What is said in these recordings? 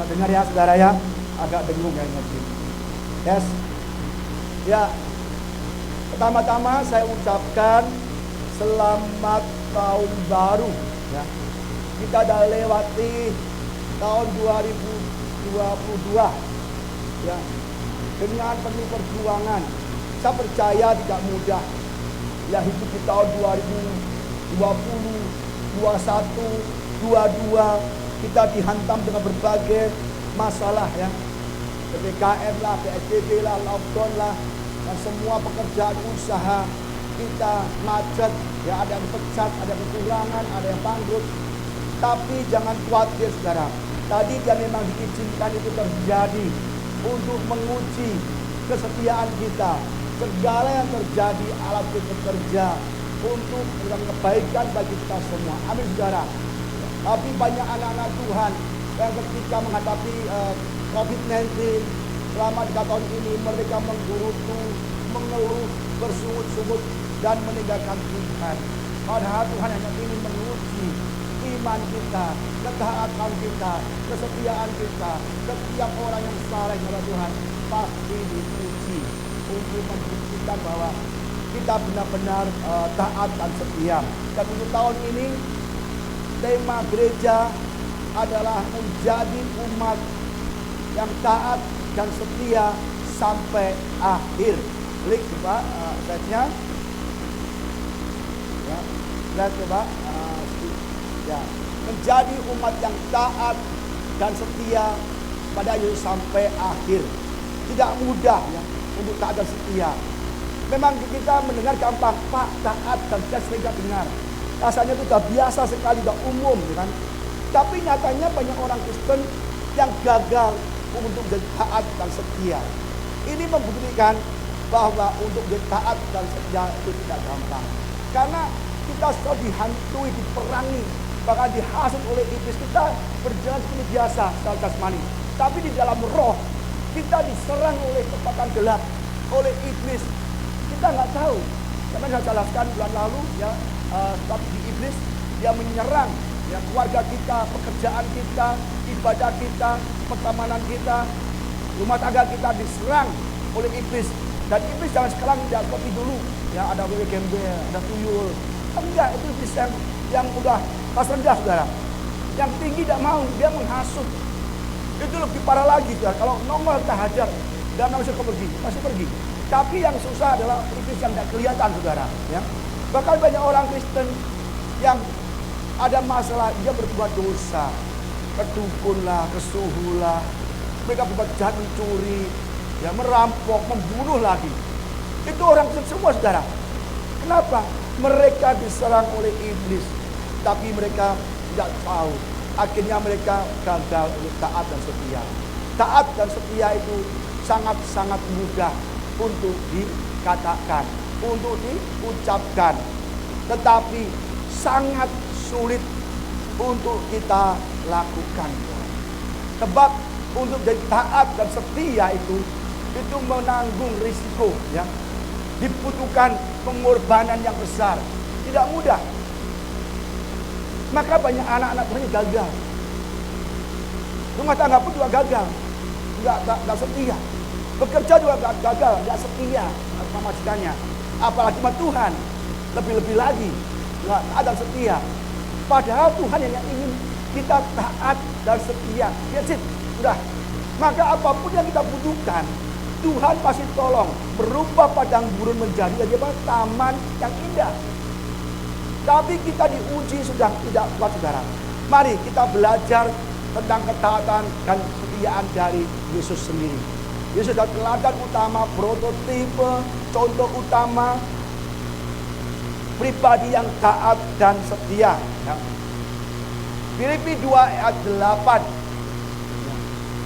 Bisa dengar ya saudara ya? Agak dengung kayaknya sih. Yes. Ya. Pertama-tama saya ucapkan selamat tahun baru ya. Kita dah lewati tahun 2022 ya. Dengan penuh perjuangan. Saya percaya tidak mudah. Ya, hidup di tahun 2020, 21, 22 kita dihantam dengan berbagai masalah ya. PPKM lah, PSBB lah, lockdown lah, dan semua pekerjaan usaha kita macet ya, ada yang dipecat, ada yang kekurangan, ada yang bangkrut. Tapi jangan khawatir saudara. Tadi yang memang diizinkan itu terjadi untuk menguji kesetiaan kita. Segala yang terjadi alat bekerja untuk memberikan kebaikan bagi kita semua. Amin saudara. Tapi banyak anak-anak Tuhan yang ketika menghadapi COVID-19 selama 3 tahun ini mereka menggerutu, mengeluh, bersungut-sungut dan meninggalkan Tuhan. Padahal Tuhan hanya ingin menguji iman kita, ketaatan kita, kesetiaan kita. Setiap orang yang saleh kepada Tuhan pasti diuji untuk membuktikan bahwa kita benar-benar taat dan setia. Dan untuk tahun ini tema gereja adalah menjadi umat yang taat dan setia sampai akhir. Klik coba slide-nya. Ya, lihat coba. Ya, menjadi umat yang taat dan setia pada Yesus sampai akhir. Tidak mudah ya untuk taat dan setia. Memang kita mendengar gampang, Pak, taat dan setia sering dengar. Rasanya itu sudah biasa sekali, sudah umum kan. Tapi nyatanya banyak orang Kristen yang gagal untuk menjadi taat dan setia. Ini membuktikan bahwa untuk menjadi taat dan setia itu tidak gampang. Karena kita selalu dihantui, diperangi, bahkan dihasut oleh iblis. Kita berjalan seperti biasa secara jasmani, tapi di dalam roh kita diserang oleh kekuatan gelap, oleh iblis. Kita nggak tahu. Karena saya jelaskan bulan lalu ya, tapi di iblis dia menyerang ya, keluarga kita, pekerjaan kita, ibadah kita, pertemanan kita, rumah tangga kita diserang oleh iblis. Dan iblis zaman sekarang tidak seperti dulu ya, ada wewe gembel, ada tuyul. Enggak, itu iblis yang udah pas rendah saudara. Yang tinggi tidak mau, dia menghasut. Itu lebih parah lagi saudara. Kalau nongol kita hajar dan masih pergi. Tapi yang susah adalah iblis yang tidak kelihatan saudara ya. Bahkan banyak orang Kristen yang ada masalah, dia berbuat dosa, kedukun lah, kesuhu lah, mereka berbuat jahat, mencuri ya, merampok, membunuh lagi. Itu orang Kristen semua saudara. Kenapa? Mereka diserang oleh iblis, tapi mereka tidak tahu. Akhirnya mereka gagal untuk taat dan setia. Taat dan setia itu sangat-sangat mudah untuk dikatakan, untuk diucapkan, tetapi sangat sulit untuk kita lakukan. Sebab untuk jadi taat dan setia itu menanggung risiko ya. Dibutuhkan pengorbanan yang besar, tidak mudah. Maka banyak anak-anak Tuhan gagal. Rumah tangga pun juga gagal, nggak setia. Bekerja juga gagal, nggak setia sama majikannya. Apalagi sama Tuhan, lebih-lebih lagi nggak taat dan setia. Padahal Tuhan yang ingin kita taat dan setia. That's it, sudah. Maka apapun yang kita butuhkan, Tuhan pasti tolong berubah padang gurun menjadi taman yang indah. Tapi kita diuji sudah tidak kuat saudara. Mari kita belajar tentang ketaatan dan kesetiaan dari Yesus sendiri. Yesus adalah teladan utama, prototipe, contoh utama pribadi yang taat dan setia. Ya. Filipi 2 ayat 8.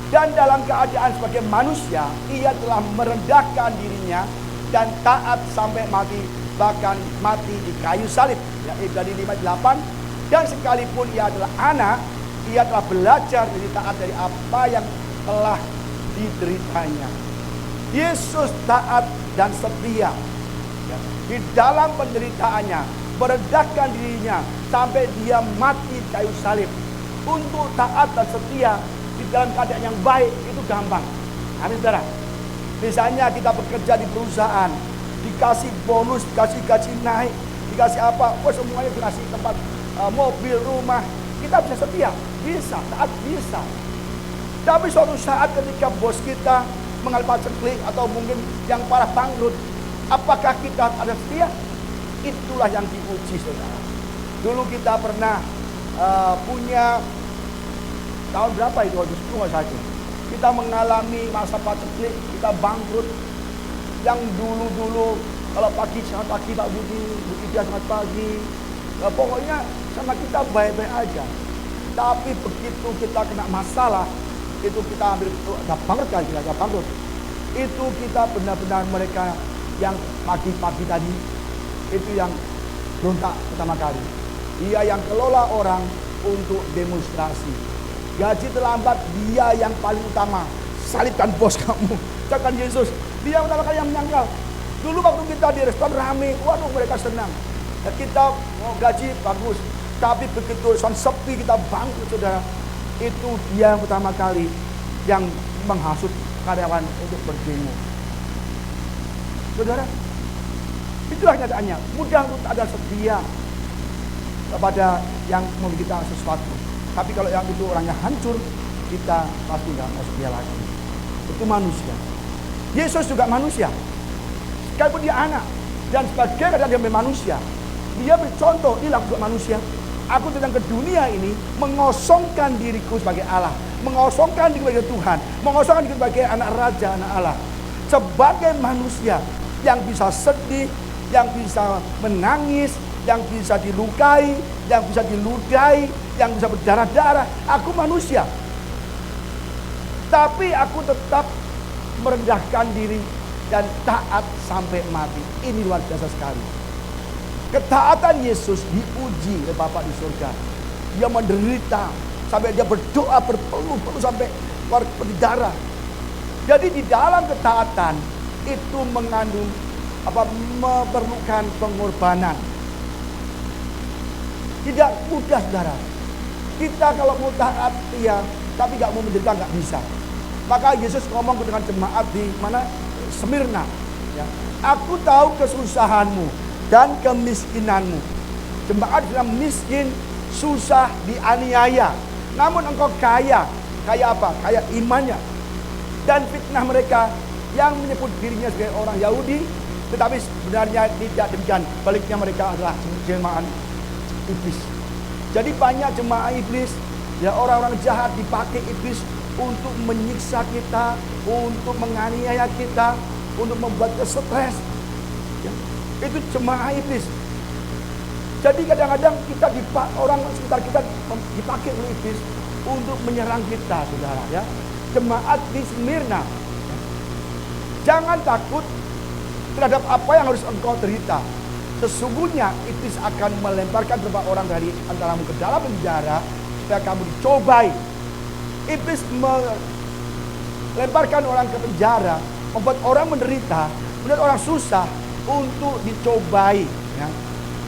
Dan dalam keadaan sebagai manusia, ia telah merendahkan dirinya dan taat sampai mati, bahkan mati di kayu salib. Ya, Ibrani 5:8. Dan sekalipun ia adalah anak, ia telah belajar dari taat dari apa yang telah dideritanya. Yesus taat dan setia. Ya, di dalam penderitaannya, merendahkan dirinya sampai dia mati di kayu salib. Untuk taat dan setia, di dalam keadaan yang baik itu gampang. Amin saudara. Misalnya kita bekerja di perusahaan, dikasih bonus, dikasih gaji naik, dikasih apa, semuanya dikasih tempat mobil, rumah. Kita bisa setia, bisa, taat bisa. Tapi suatu saat ketika bos kita mengalami paceklik atau mungkin yang parah bangkrut, apakah kita ada setia? Itulah yang diuji saudara. Dulu kita pernah punya tahun berapa itu, 2010 saja. Kita mengalami masa paceklik, kita bangkrut. Yang dulu-dulu kalau pagi selamat pagi Pak Budi, Bu Ida selamat pagi. Pokoknya sama kita baik-baik aja. Tapi begitu kita kena masalah, itu kita ambil bangkrut kan, kita bangkrut. Itu kita benar-benar mereka yang pagi-pagi tadi itu yang berontak pertama kali. Dia yang kelola orang untuk demonstrasi. Gaji terlambat, dia yang paling utama. Salibkan bos kamu, cakap Yesus. Dia pertama kali yang menyangkal. Dulu waktu kita di restoran rame, waduh mereka senang. Dan kita gaji bagus, tapi begitu sepi kita bangkrut saudara. Itu dia yang pertama kali yang menghasut karyawan untuk berdemo. Saudara, itulah kenyataannya. Mudah untuk ada setia kepada yang memberi kita sesuatu. Tapi kalau yang itu orangnya hancur, kita pasti nggak mau setia lagi. Itu manusia. Yesus juga manusia. Sekalipun dia anak dan sebagai keadaan dia manusia, dia bercontoh, inilah juga manusia. Aku datang ke dunia ini mengosongkan diriku sebagai Allah, mengosongkan diri sebagai Tuhan, mengosongkan diri sebagai anak raja, anak Allah. Sebagai manusia yang bisa sedih, yang bisa menangis, yang bisa dilukai, yang bisa diludahi, yang bisa berdarah-darah. Aku manusia. Tapi aku tetap merendahkan diri dan taat sampai mati. Ini luar biasa sekali. Ketaatan Yesus diuji oleh Bapa di surga. Dia menderita sampai dia berdoa berpeluh-peluh sampai keluar darah. Jadi di dalam ketaatan itu mengandung memerlukan pengorbanan. Tidak mudah saudara. Kita kalau mau taat ya, tapi nggak mau menderita nggak bisa. Maka Yesus ngomong dengan jemaat di mana Smyrna. Ya. Aku tahu kesusahanmu dan kemiskinanmu. Jemaat bilang miskin, susah, dianiaya. Namun engkau kaya. Kaya apa? Kaya imannya. Dan fitnah mereka yang menyebut dirinya sebagai orang Yahudi, tetapi sebenarnya tidak demikian. Baliknya mereka adalah jemaat iblis. Jadi banyak jemaah iblis, ya orang-orang jahat dipakai iblis untuk menyiksa kita, untuk menganiaya kita, untuk membuat kita stres. Ya. Itu jemaah iblis. Jadi kadang-kadang kita orang sekitar kita dipakai oleh iblis untuk menyerang kita, saudara. Ya, jemaat di Smyrna, jangan takut terhadap apa yang harus engkau derita. Sesungguhnya iblis akan melemparkan beberapa orang dari antaramu ke dalam penjara supaya kamu dicobai. Iblis melemparkan orang ke penjara, membuat orang menderita, membuat orang susah untuk dicobai, ya.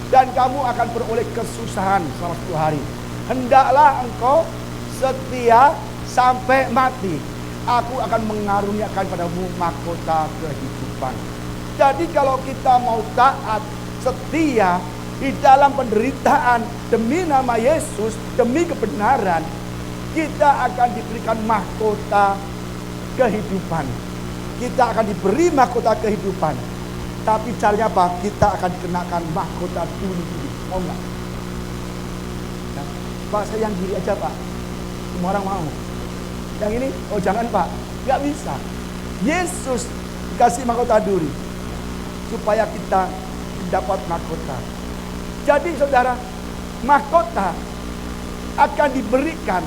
Dan kamu akan beroleh kesusahan selama 10 hari. Hendaklah engkau setia sampai mati. Aku akan mengaruniakan padamu mahkota kehidupan. Jadi kalau kita mau taat, setia di dalam penderitaan demi nama Yesus, demi kebenaran, kita akan diberikan mahkota kehidupan. Kita akan diberi mahkota kehidupan. Tapi caranya apa? Kita akan dikenakan mahkota dunia. Mau nggak? Nah, Pak, saya yang diri aja Pak. Semua orang mau. Yang ini, oh jangan Pak. Nggak bisa. Yesus dikasih mahkota duri supaya kita dapat mahkota. Jadi saudara, mahkota akan diberikan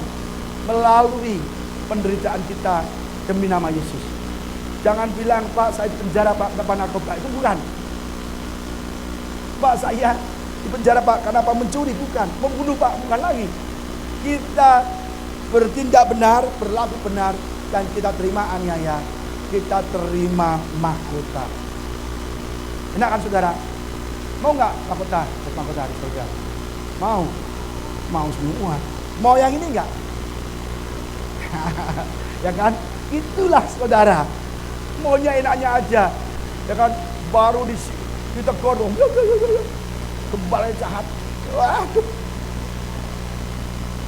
melalui penderitaan kita demi nama Yesus. Jangan bilang, Pak saya di penjara Pak karena narkoba. Itu bukan. Pak saya di penjara Pak karena apa? Mencuri. Bukan. Membunuh Pak. Bukan lagi. Kita bertindak benar, berlaku benar, dan kita terima aniaya. Kita terima mahkota. Enak kan saudara? Mau nggak mahkota? Mahkota di surga. Mau? Mau semua. Mau yang ini nggak? Ya kan? Itulah saudara. Maunya enaknya aja. Ya kan? Baru ditegur dong. Kembali jahat. Waduh.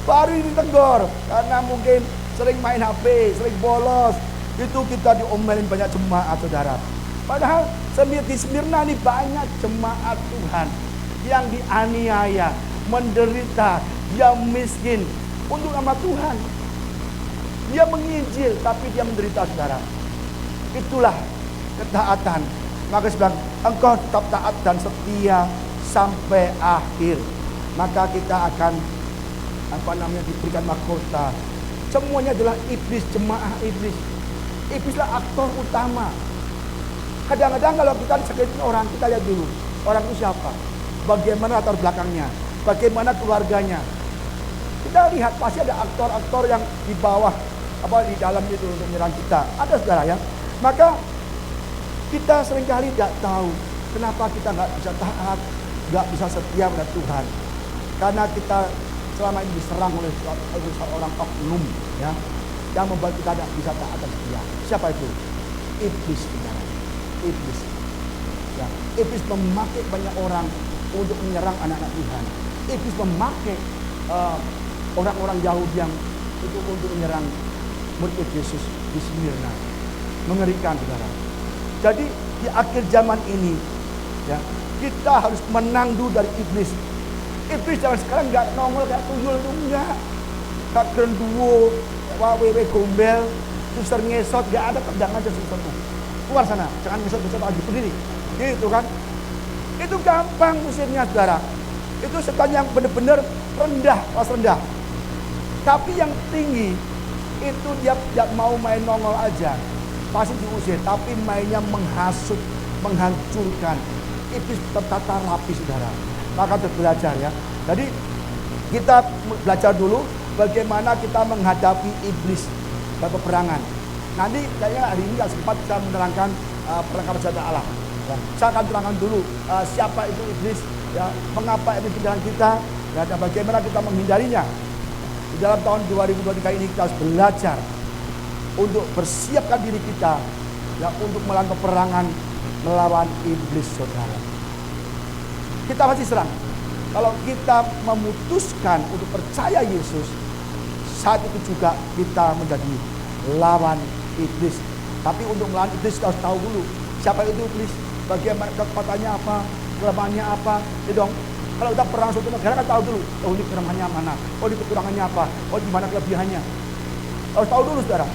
Baru ditegur karena mungkin sering main HP, sering bolos. Itu kita diomelin banyak jemaat saudara. Padahal di Smyrna nih banyak jemaat Tuhan yang dianiaya, menderita, dia miskin untuk nama Tuhan. Dia menginjil tapi dia menderita saudara. Itulah ketaatan. Maka bilang, engkau tetap taat dan setia sampai akhir. Maka kita akan diberikan mahkota. Semuanya adalah iblis, jemaah iblis. Iblislah aktor utama. Kadang-kadang kalau kita disakitin orang, kita lihat dulu orang itu siapa, bagaimana latar belakangnya, bagaimana keluarganya. Kita lihat pasti ada aktor-aktor yang di bawah, di dalam itu untuk menyerang kita. Ada saudara ya. Maka kita seringkali tidak tahu kenapa kita nggak bisa taat, nggak bisa setia pada Tuhan. Karena kita selama ini diserang oleh seorang oknum ya, yang membuat kita tidak bisa taat dan setia. Siapa itu? Iblis, saudara. Iblis. Ya, iblis memakai banyak orang untuk menyerang anak-anak Tuhan. Iblis memakai orang-orang Yahudi yang itu untuk menyerang murid Yesus di Smyrna. Mengerikan saudara. Jadi di akhir zaman ini ya, kita harus menang dulu dari iblis. Iblis zaman sekarang nggak nongol kayak tuyul itu enggak. Kak genduwo, wewe gombel, suster ngesot, nggak ada, jangan aja susternya. Keluar sana, jangan ngesot-ngesot lagi berdiri. Gitu kan. Itu gampang musirnya saudara. Itu setan yang benar-benar rendah, kelas rendah. Tapi yang tinggi itu dia tidak mau main nongol aja, pasti diusir. Tapi mainnya menghasut, menghancurkan. Iblis tertata rapi saudara. Maka harus belajar ya. Jadi kita belajar dulu bagaimana kita menghadapi iblis dalam peperangan. Nanti kayaknya hari ini gak sempat saya menerangkan perlengkapan senjata Allah. Ya, saya akan terangkan dulu siapa itu iblis, ya, mengapa iblis di dalam kita, ya, dan bagaimana kita menghindarinya. Di dalam tahun 2023 ini kita harus belajar untuk bersiapkan diri kita ya, untuk melawan peperangan melawan iblis saudara. Kita pasti serang. Kalau kita memutuskan untuk percaya Yesus, saat itu juga kita menjadi lawan iblis. Tapi untuk melawan iblis kita harus tahu dulu siapa itu iblis, bagaimana kekuatannya apa, kelemahannya apa. Jadi dong, kalau kita perang suatu negara kan tahu dulu, oh ini kelemahannya mana, oh ini kekurangannya apa, oh di mana kelebihannya. Harus tahu dulu saudara.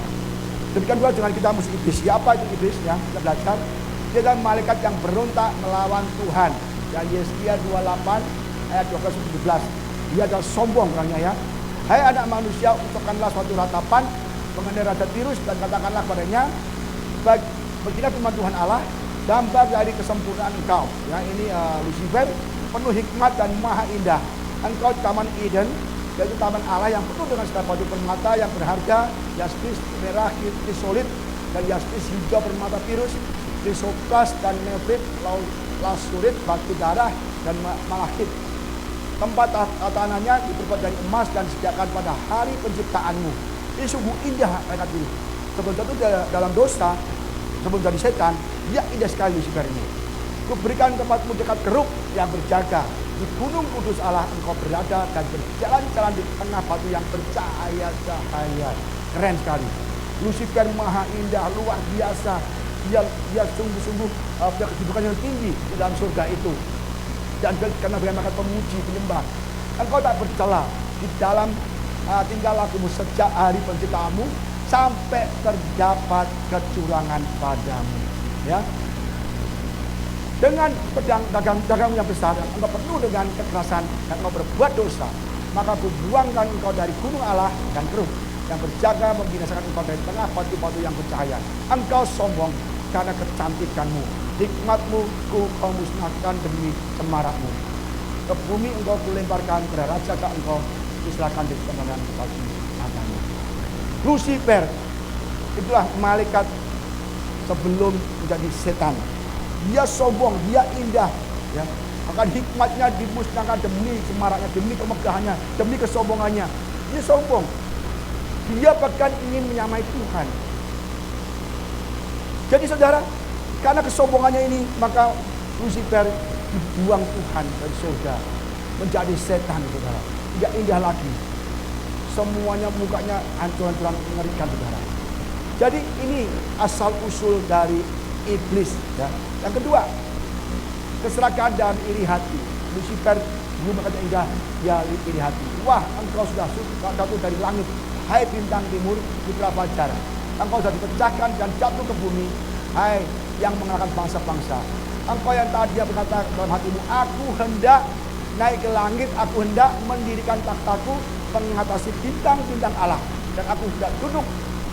Demikian juga dengan kita musuh iblis. Siapa itu iblis ya? Kita belajar. Dia adalah malaikat yang berontak melawan Tuhan. Dan Yesaya 28 ayat 12-17. Dia adalah sombong orangnya ya. Hai anak manusia, ucapkanlah suatu ratapan mengenai Raja Tirus dan katakanlah padanya, beginilah firman Tuhan Allah, gambar dari kesempurnaan engkau. Ya, ini Lucifer, penuh hikmat dan maha indah. Engkau taman Eden, yaitu taman Allah yang penuh dengan segala batu permata yang berharga, yaspis merah, krisolit, dan yaspis hijau permata tirus, krisopras dan nefrit, lasurit, batu darah, dan malachit. Tempat tanahnya diperbuat dari emas dan disediakan pada hari penciptaanmu. Ini sungguh indah mereka dulu. Sebelum jatuh dalam dosa, sebelum jadi setan, dia indah sekali Lucifer ini. Kuberikan tempatmu dekat keruk yang berjaga. Di gunung kudus Allah engkau berada dan berjalan-jalan di tengah batu yang bercahaya-cahaya. Keren sekali. Lucifer maha indah, luar biasa. Dia sungguh-sungguh punya kedudukan yang tinggi di dalam surga itu. Dan karena bagaimana pemuji, penyembah. Engkau tak bercela di dalam tinggal lakumu sejak hari penciptaanmu sampai terdapat kecurangan padamu. Ya. Dengan pedang dagang yang besar, engkau penuh dengan kekerasan dan engkau berbuat dosa, maka kubuangkan engkau dari gunung Allah dan keruk yang berjaga membinasakan engkau dari tengah batu-batu yang bercahaya. Engkau sombong karena kecantikanmu, hikmatmu kau musnahkan demi semarakmu. Ke bumi engkau kulemparkan, pada raja engkau diserahkan di tangan bagi adanya. Lucifer itulah malaikat sebelum menjadi setan. Dia sombong, dia indah, ya. Akan hikmatnya dimusnahkan demi semaraknya, demi kemegahannya, demi kesombongannya. Dia sombong. Dia bahkan ingin menyamai Tuhan. Jadi saudara, karena kesombongannya ini, maka Lucifer dibuang Tuhan dari surga, menjadi setan, saudara. Tidak indah lagi. Semuanya mukanya hancur-hancuran, mengerikan, saudara. Jadi ini asal usul dari iblis. Ya. Yang kedua, keserakahan dan iri hati. Lucifer belum berkata indah, ya iri hati. Wah, engkau sudah jatuh dari langit, hai bintang timur, putra fajar. Engkau sudah dipecahkan dan jatuh ke bumi, hai yang mengalahkan bangsa-bangsa. Engkau yang tadi berkata dalam hatimu, aku hendak naik ke langit, aku hendak mendirikan takhtaku mengatasi bintang-bintang Allah. Dan aku hendak duduk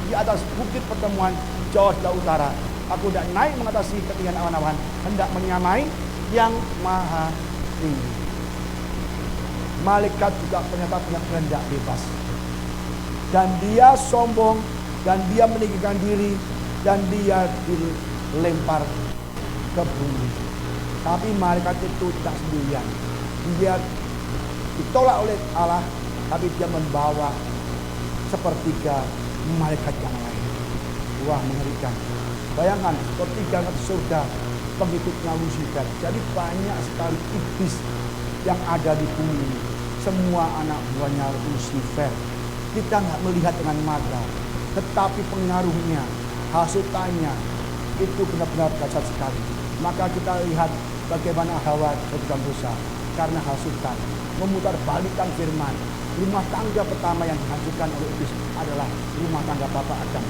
di atas bukit pertemuan jauh sebelah utara. Aku hendak naik mengatasi ketinggian awan-awan, hendak menyamai yang maha tinggi. Malaikat juga ternyata punya kehendak bebas. Dan dia sombong, dan dia meninggikan diri, dan dia dilempar ke bumi. Tapi malaikat itu tidak sendirian. Dia ditolak oleh Allah, tapi dia membawa sepertiga malaikat yang lain. Wah, mengerikan. Bayangkan, sepertiga di surga pengikutnya Lucifer. Jadi banyak sekali iblis yang ada di bumi ini. Semua anak buahnya Lucifer. Kita nggak melihat dengan mata, tetapi pengaruhnya, hasutannya itu benar-benar dahsyat sekali. Maka kita lihat bagaimana Hawa berbuat dosa karena hasutan, memutarbalikkan firman. Rumah tangga pertama yang dihancurkan oleh iblis adalah rumah tangga Bapak Adam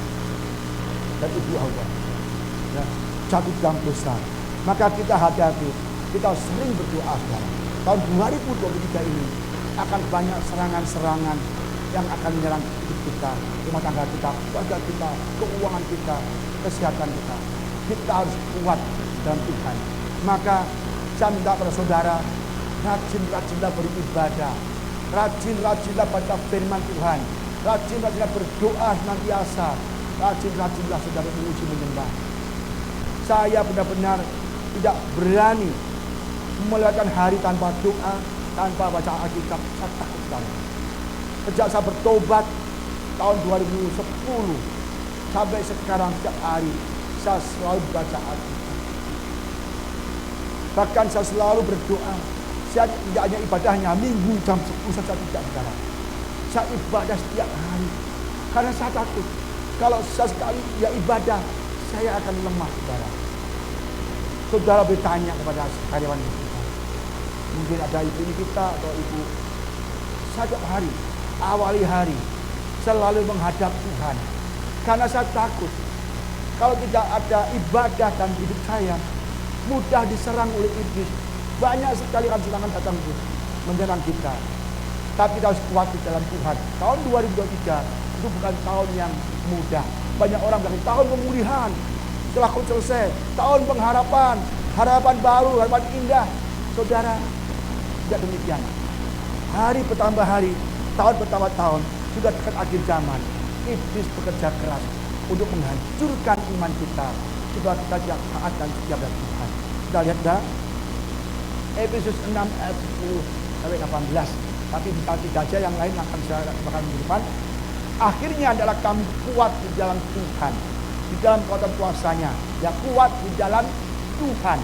dan Ibu Hawa. Ya, jatuh dalam dosa. Maka kita hati-hati. Kita sering berdoa, saudara. Tahun 2023 ini akan banyak serangan-serangan yang akan menyerang hidup kita, rumah tangga kita, keluarga kita, keuangan kita, kesehatan kita. Kita harus kuat dalam Tuhan. Maka saya minta pada saudara, rajin-rajinlah beribadah, rajin-rajinlah baca firman Tuhan, rajin-rajinlah berdoa senantiasa, rajin-rajinlah saudara memuji menyembah. Saya benar-benar tidak berani melewatkan hari tanpa doa, tanpa baca Alkitab. Saya takut sekali. Sejak saya bertobat tahun 2010 sampai sekarang, setiap hari saya selalu baca Alkitab. Bahkan saya selalu berdoa. Saya tidak hanya ibadahnya minggu jam 10 saja, tidak, saudara. Saya ibadah setiap hari karena saya takut kalau saya sekali ya ibadah, saya akan lemah, saudara. Saudara bertanya kepada karyawan kita, mungkin ada ibu kita atau ibu, setiap hari, awali hari, selalu menghadap Tuhan. Karena saya takut, kalau tidak ada ibadah dan hidup saya, mudah diserang oleh iblis. Banyak sekali serangan datang menyerang kita. Tapi kita harus kuat di dalam Tuhan. Tahun 2023 itu bukan tahun yang mudah. Banyak orang bilang tahun pemulihan, setelah kau selesai, tahun pengharapan, harapan baru, harapan indah. Saudara, tidak demikian. Hari bertambah hari, tahun bertambah tahun, sudah dekat akhir zaman. Iblis bekerja keras untuk menghancurkan iman kita, supaya kita tidak taat dan setia pada Tuhan. Kita lihat dah Efesus 6 ayat 10 sampai 18. Tapi tidak aja, yang lain akan saya bahkan di depan. Akhirnya adalah kami kuat di dalam Tuhan, di dalam kekuatan kuasanya. Ya, kuat di dalam Tuhan,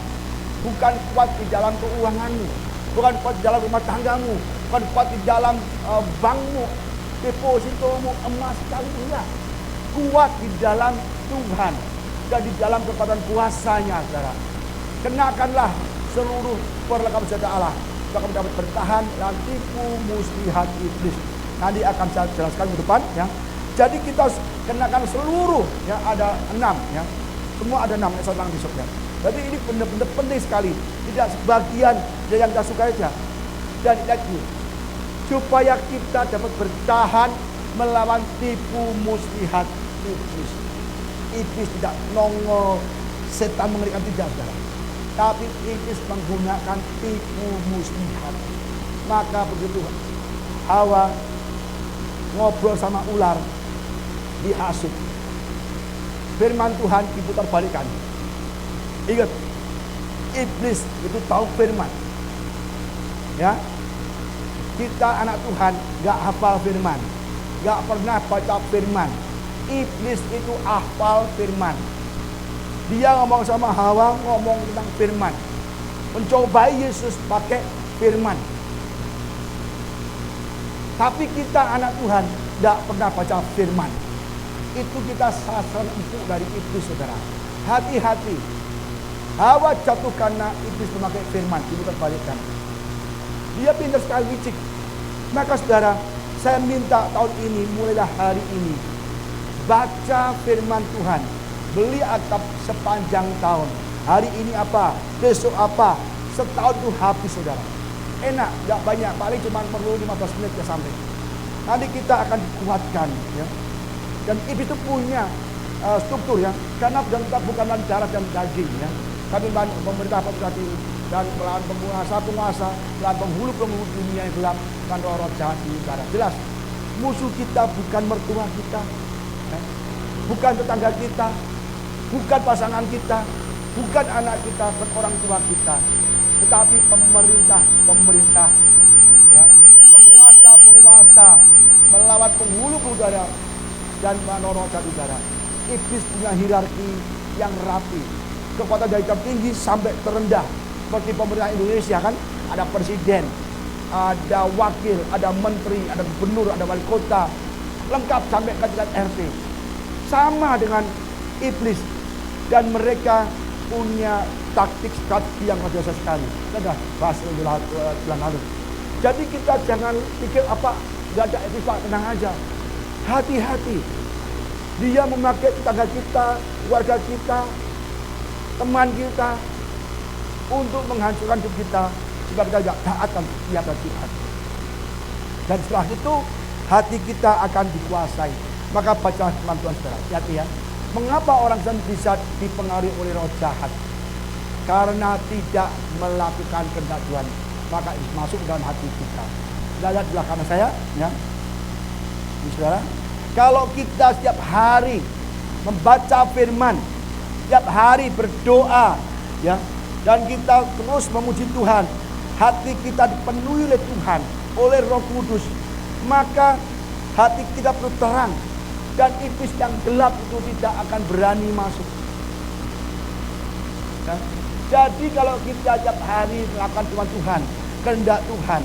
bukan kuat di dalam keuanganmu, bukan kuat di dalam rumah tanggamu, bukan kuat di dalam bankmu, depositomu, emas sekali, enggak. Kuat di dalam Tuhan dan di dalam kekuatan kuasanya, saudara. Kenakanlah seluruh perlengkapan senjata Allah, supaya kamu dapat bertahan dan tipu muslihat iblis. Nanti akan saya jelaskan ke depan, ya. Jadi kita harus kenakan seluruh, ya, ada 6, ya. Semua ada 6 tentang besok, ya. Jadi ini benar-benar penting sekali. Tidak sebagian dari yang kita suka aja. Dan lagi, supaya kita dapat bertahan melawan tipu muslihat iblis. Iblis tidak nongol, setan mengerikan, tidak, saudara. Tapi iblis menggunakan tipu muslihat. Maka begitu Hawa ngobrol sama ular, dihasut, firman Tuhan diputar balikan. Ingat, iblis itu tahu firman, ya. Kita anak Tuhan gak hafal firman, nggak pernah baca firman. Iblis itu hafal firman. Dia ngomong sama Hawa, ngomong tentang firman. Mencobai Yesus pakai firman. Tapi kita anak Tuhan tidak pernah baca firman. Itu kita sasaran empuk dari iblis, saudara. Hati-hati. Hawa jatuh karena iblis memakai firman. Itu terbalikkan. Dia pintar sekali, licik. Maka saudara, saya minta tahun ini, mulailah hari ini, baca firman Tuhan. Beli Alkitab sepanjang tahun. Hari ini apa? Besok apa? Setahun itu habis, saudara. Enak, gak banyak. Paling cuma perlu 15 menit ya sampai. Nanti kita akan dikuatkan, ya. Dan iblis itu punya struktur, ya. Karena kita bukan darah dan daging, ya. Kami pemerintah dan melawan penguasa, melawan penghulu dunia yang gelap, dan roh-roh jahat di utara. Jelas, musuh kita bukan mertua kita, ya. Bukan tetangga kita, bukan pasangan kita, bukan anak kita, bukan orang tua kita, tetapi pemerintah, ya, penguasa melawan penghulu udara dan roh jahat udara. Iblis punya hierarki yang rapi, kekuatan dari tertinggi sampai terendah. Seperti pemerintah Indonesia kan, ada presiden, ada wakil, ada menteri, ada gubernur, ada wali kota, lengkap sampai ke tingkat RT. Sama dengan iblis, dan mereka punya taktik strategi yang luar biasa sekali. Sudah bahas bulan lalu. Jadi kita jangan pikir apa nggak ada iblis, Pak, tenang aja. Hati-hati. Dia memakai tetangga kita, keluarga kita, teman kita untuk menghancurkan hidup kita supaya kita tidak taat dan setia pada Tuhan. Dan setelah itu hati kita akan dikuasai. Maka baca firman Tuhan, saudara. Hati-hati, ya. Mengapa orang bisa dipengaruhi oleh roh jahat? Karena tidak melakukan kehendak Tuhan. Maka masuk dalam hati kita. Lihat di belakang saya, ya. Ini, saudara. Kalau kita setiap hari membaca firman, setiap hari berdoa, ya, dan kita terus memuji Tuhan, hati kita dipenuhi oleh Tuhan, oleh Roh Kudus, maka hati kita perlu terang, dan iblis yang gelap itu tidak akan berani masuk. Ya. Jadi kalau kita setiap hari melakukan firman Tuhan, kehendak Tuhan,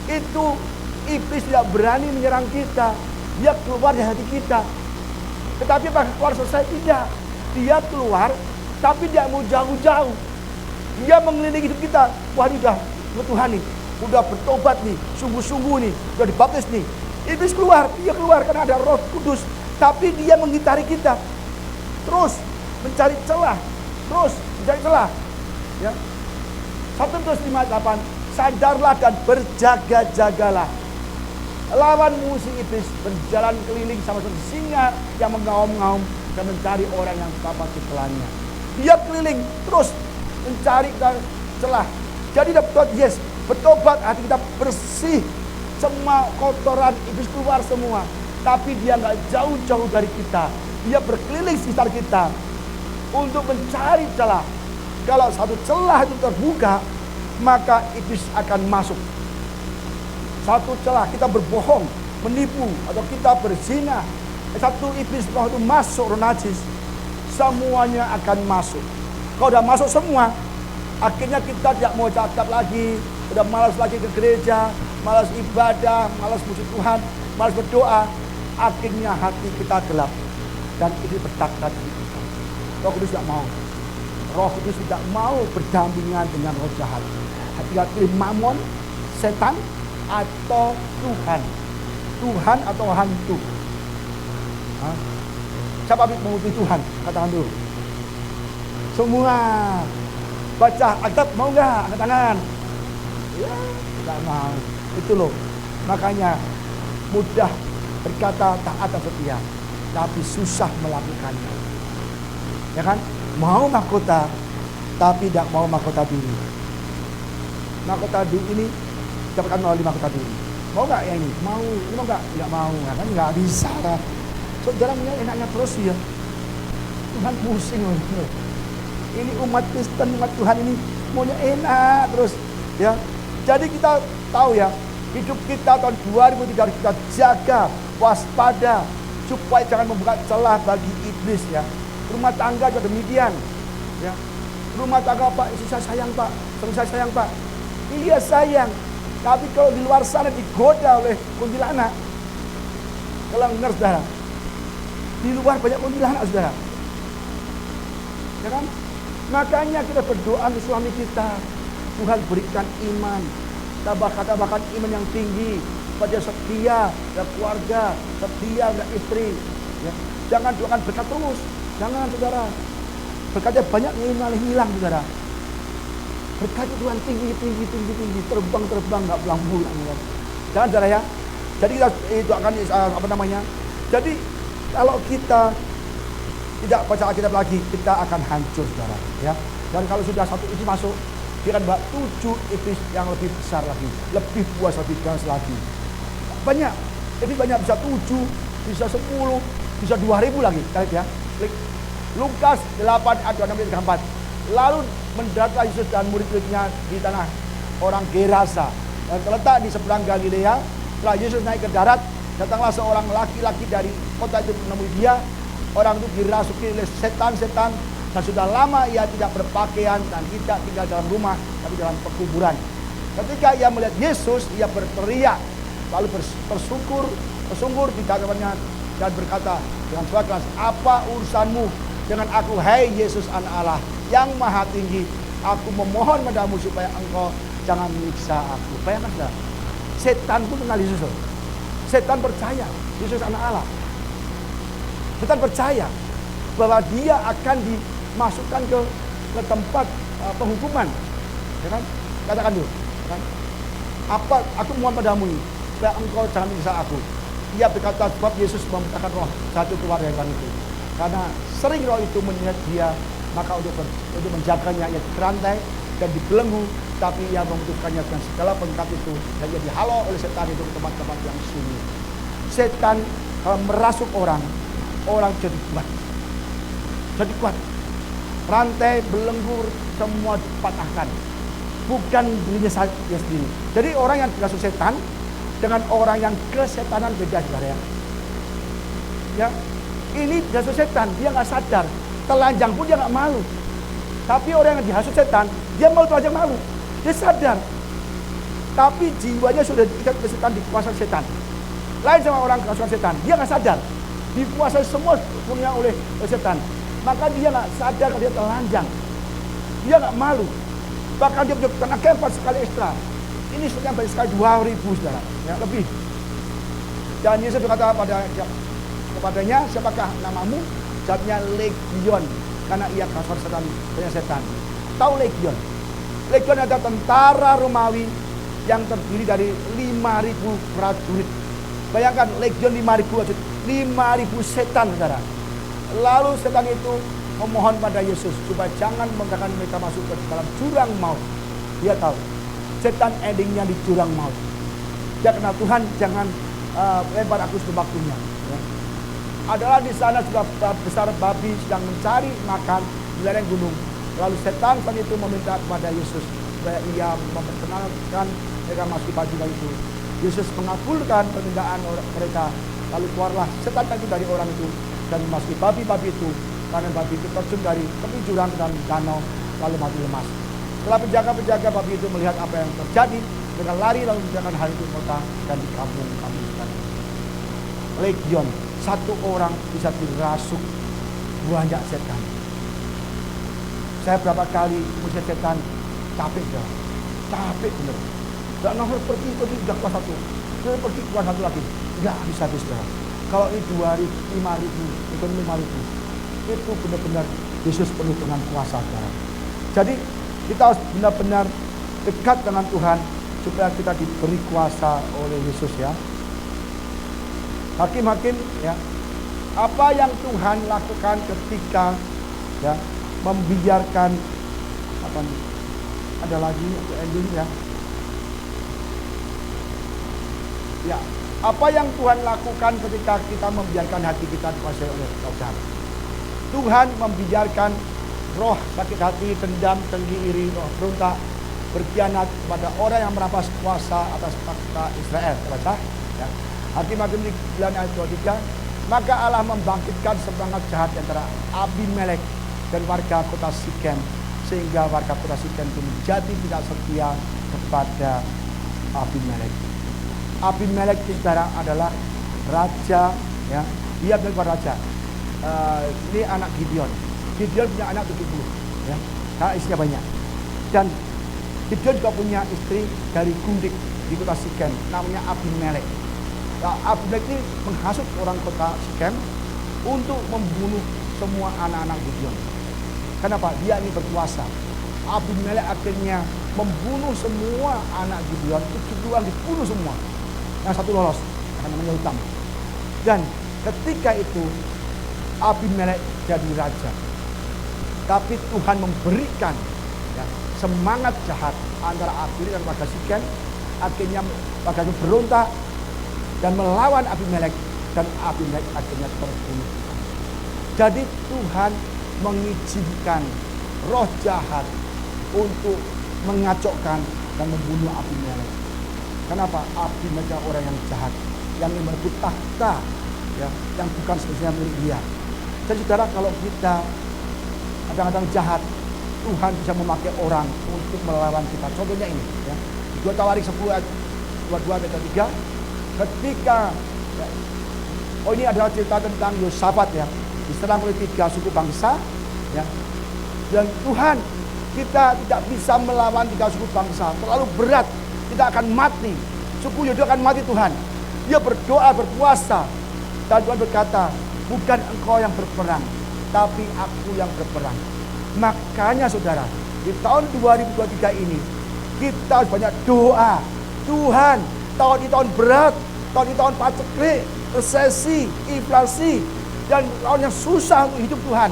itu iblis tidak berani menyerang kita. Dia keluar dari hati kita. Tetapi apakah keluar selesai? Tidak. Dia keluar, tapi dia mau jauh-jauh. Dia mengelilingi hidup kita. Wah, ini udah Tuhan nih, udah bertobat nih, sungguh-sungguh nih, udah dibaptis nih. Iblis keluar, dia keluar karena ada Roh Kudus. Tapi dia mengitari kita. Terus mencari celah. Ya. 1 Petrus 5:8, sadarlah dan berjaga-jagalah. Lawan musuh iblis berjalan keliling sama seperti singa yang mengaum-ngaum dan mencari orang yang dapat ditelannya. Dia keliling terus mencari celah. Jadi dapat bertobat, hati kita bersih, semua kotoran iblis keluar semua. Tapi dia nggak jauh-jauh dari kita. Dia berkeliling sekitar kita untuk mencari celah. Kalau satu celah itu terbuka, maka iblis akan masuk. Satu celah kita berbohong, menipu, atau kita berzina, satu iblis roh itu masuk, roh najis, semuanya akan masuk. Kalau udah masuk semua, akhirnya kita tidak mau cakap lagi, udah malas lagi ke gereja, malas ibadah, malas muji Tuhan, malas berdoa. Akhirnya hati kita gelap dan iblis bertakrat di kita. Roh Kudus tidak mau. Roh Kudus tidak mau berdampingan dengan roh jahat. Hati pilih mamon, setan, atau Tuhan. Tuhan atau hantu. Hah? Siapa mau pilih Tuhan? Katakan dulu. Semua. Baca Alkitab mau nggak? Angkat tangan. Ya, nggak mau. Itu loh. Makanya mudah berkata taat dan setia, tapi susah melakukannya. Ya kan? Mau mahkota, tapi tidak mau mahkota diri. Mahkota diri ini dapatkan melalui mahkota diri. Mau nggak yang ini? Mau. Ini mau nggak? Nggak mau. Nah, kan nggak bisa lah. Saudaranya enaknya terus ya. Tuhan pusing loh. Ini umat Kristen, umat Tuhan ini maunya enak terus. Ya. Jadi kita tahu ya, hidup kita tahun 2003 harus kita jaga waspada supaya jangan membuka celah bagi iblis ya. Rumah tangga juga demikian ya. Rumah tangga, Pak, istri saya sayang, Pak, suami saya sayang, Pak. Iya sayang, tapi kalau di luar sana digoda oleh kuntilanak, kalau dengar saudara, di luar banyak kuntilanak saudara, ya kan? Makanya kita berdoa untuk suami kita, Tuhan berikan iman, tambahkan iman yang tinggi, pada setia dan keluarga, setia dan istri. Ya. Jangan doakan berkat terus, jangan saudara. Berkatnya banyak hilang saudara. Berkat Tuhan tinggi, terbang nggak pulang. Jangan saudara ya. Jadi kita itu akan Jadi kalau kita tidak percaya kita lagi, kita akan hancur saudara. Ya. Dan kalau sudah satu iblis masuk, dia akan bawa 7 iblis yang lebih besar lagi, lebih puas, lebih gas lagi. Banyak, iblis banyak, bisa 7, bisa 10, bisa 2000 lagi. Kita lihat ya. Lukas 8 ayat 26-34. Lalu mendatangi Yesus dan murid-muridnya di tanah orang Gerasa yang terletak di seberang Galilea. Setelah Yesus naik ke darat, datanglah seorang laki-laki dari kota itu menemui dia. Orang itu dirasuki oleh setan-setan dan sudah lama ia tidak berpakaian dan tidak tinggal dalam rumah tapi dalam pekuburan. Ketika ia melihat Yesus, ia berteriak lalu bersungkur di hadapannya dan berkata dengan suara keras, "Apa urusanmu dengan aku, hai Yesus anak Allah yang maha tinggi? Aku memohon padamu supaya engkau jangan menyiksa aku." Bayangkan saudara, setan pun kenal Yesus. Setan percaya Yesus anak Allah. Setan percaya bahwa dia akan dimasukkan ke tempat penghukuman. Ya kan? Katakan dulu, kan? Apa aku mohon padamu ini supaya engkau jangan menyiksa aku. Ia berkata sebab Yesus memerintahkan roh satu keluar dari orang itu. Karena sering roh itu menyeret dia, maka untuk menjaganya ia dirantai dan dibelenggu, tapi ia memutuskannya dengan segala pengkat itu dan ia dihalau oleh setan itu ke tempat-tempat yang sunyi. Setan kalau merasuk orang jadi kuat. Jadi kuat. Rantai, belenggu, semua dipatahkan. Bukan dirinya saja sendiri. Jadi orang yang dirasuk setan dengan orang yang kesetanan beda saudara ya. Ya, ini dirasuk setan, dia nggak sadar. Telanjang pun dia nggak malu. Tapi orang yang dihasut setan, dia mau telanjang malu. Dia sadar. Tapi jiwanya sudah diikat ke setan, dikuasai setan. Lain sama orang kerasukan setan, dia nggak sadar. Dikuasai semua punya oleh setan. Maka dia nggak sadar kalau dia telanjang. Dia nggak malu. Bahkan dia kena kempat sekali ekstra. Ini sekian banyak sekali 2000 saudara, ya, lebih. Dan Yesus berkata kepadanya, siapakah namamu? Jawabnya Legion, karena ia kerasukan setan, banyak setan. Tahu Legion? Legion adalah tentara Romawi yang terdiri dari 5000 prajurit. Bayangkan Legion 5000 setan saudara. Lalu setan itu memohon pada Yesus supaya jangan membiarkan mereka masuk ke dalam jurang maut. Dia tahu setan endingnya di jurang maut. Dia kenal Tuhan, jangan lempar aku sebelum waktunya. Ya. Adalah di sana sudah besar babi sedang mencari makan di lereng gunung. Lalu setan itu meminta kepada Yesus supaya ia memperkenalkan mereka masuk baju itu. Yesus mengabulkan permintaan mereka. Lalu keluarlah setan itu dari orang itu dan memasuki babi-babi itu. Karena babi itu terjun dari tepi jurang dan danau lalu mati lemas. Setelah penjaga-penjaga babi itu melihat apa yang terjadi, mereka lari lalu meninggalkan hal itu kota dan di kampung-kampung sekitar. Legion, satu orang bisa dirasuk banyak setan. Saya berapa kali musik setan capek dah, capek bener. Gak nafas pergi udah kelas 1, pergi kelas 1 lagi, nggak habis-habis dah. Kalau ini 2.000, 5.000, itu 5.000. Itu benar-benar Yesus penuh dengan kuasa sekarang. Jadi kita harus benar-benar dekat dengan Tuhan supaya kita diberi kuasa oleh Yesus ya. Hakim-hakim ya. Apa yang Tuhan lakukan ketika ya membiarkan apa nih? Ada lagi ending ya. Ya, apa yang Tuhan lakukan ketika kita membiarkan hati kita dikuasai oleh Tuhan? Tuhan membiarkan roh sakit hati, dendam, dengki, iri, roh berontak, berkhianat kepada orang yang merampas kuasa atas takhta Israel. Baca Ya. Hakim-Hakim 9 ayat 23. Maka Allah membangkitkan semangat jahat antara Abimelek dan warga kota Sikem, sehingga warga kota Sikem itu menjadi tidak setia kepada Abimelek. Abimelek sekarang adalah raja, ya. Dia bukan raja. Ini anak Gideon. Gideon punya anak 70, ya. Karena istrinya banyak. Dan Gideon juga punya istri dari Gundik di kota Sikem, namanya Abimelek. Nah, Abimelek ini menghasut orang kota Sikem untuk membunuh semua anak-anak Gideon. Kenapa? Dia ini berkuasa. Abimelek akhirnya membunuh semua anak Gideon. 70 orang dibunuh semua. Yang satu lolos, namanya Yotam. Dan ketika itu Abimelek jadi raja. Tapi Tuhan memberikan, ya, semangat jahat antara Abimelek dan warga Sikem. Akhirnya warga itu berontak dan melawan Abimelek, dan Abimelek akhirnya terbunuh. Jadi Tuhan mengizinkan roh jahat untuk mengacaukan dan membunuh Abimelek. Kenapa? Abimelek orang yang jahat, yang merebut tahta, ya, yang bukan sebenarnya milik dia. Dan saudara, kalau kita kadang-kadang jahat, Tuhan bisa memakai orang untuk melawan kita. Contohnya ini, ya, 2 Tawarik 10 ayat 22 ayat 3. Ketika, ya, ini adalah cerita tentang Yosafat, ya, diserang oleh 3 suku bangsa, ya. Dan Tuhan, kita tidak bisa melawan 3 suku bangsa, terlalu berat, kita akan mati. Suku Yehuda akan mati Tuhan. Dia berdoa, berpuasa, dan Tuhan berkata, bukan engkau yang berperang, tapi aku yang berperang. Makanya saudara, di tahun 2023 ini kita harus banyak doa. Tuhan, tahun ini tahun berat, tahun ini tahun paceklik, resesi, inflasi, dan tahun yang susah untuk hidup Tuhan.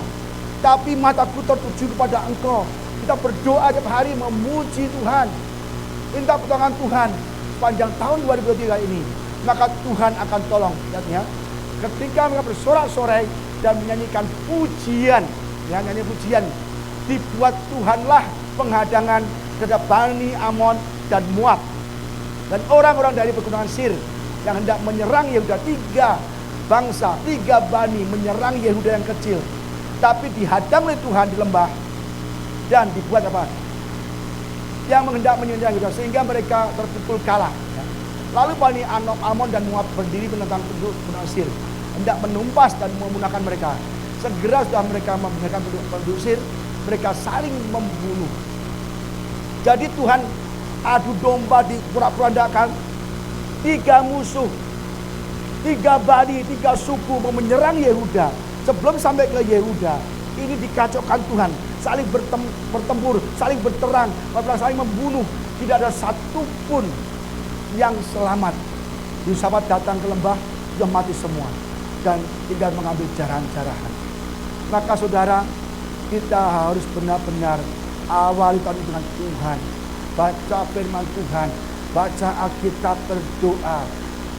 Tapi mataku tertuju kepada Engkau. Kita berdoa tiap hari memuji Tuhan, minta pertolongan Tuhan sepanjang tahun 2023 ini. Maka Tuhan akan tolong. Lihat, ya, ketika mereka bersorak-sorai dan menyanyikan pujian, ya, nyanyi pujian, dibuat Tuhanlah penghadangan terhadap Bani Amon dan Moab dan orang-orang dari pegunungan Sir yang hendak menyerang Yehuda. 3 bangsa, 3 bani menyerang Yehuda yang kecil, tapi dihadang oleh Tuhan di lembah dan dibuat apa? Yang hendak menyerang Yehuda, sehingga mereka terpukul kalah. Lalu Bani Amon dan Moab berdiri menentang pegunungan Sir, hendak menumpas dan memunahkan mereka. Segera sudah mereka membenarkan penduduk Sir, mereka saling membunuh. Jadi Tuhan adu domba di pura-purandakan. 3 musuh, 3 bani, 3 suku mau menyerang Yehuda. Sebelum sampai ke Yehuda, ini dikacaukan Tuhan. Saling bertempur, saling berterang, saling membunuh. Tidak ada satupun yang selamat. Yosafat datang ke lembah, sudah mati semua, dan tinggal mengambil jarahan-jarahan. Maka saudara, kita harus benar-benar awali tahun dengan Tuhan. Baca firman Tuhan, baca Alkitab, berdoa.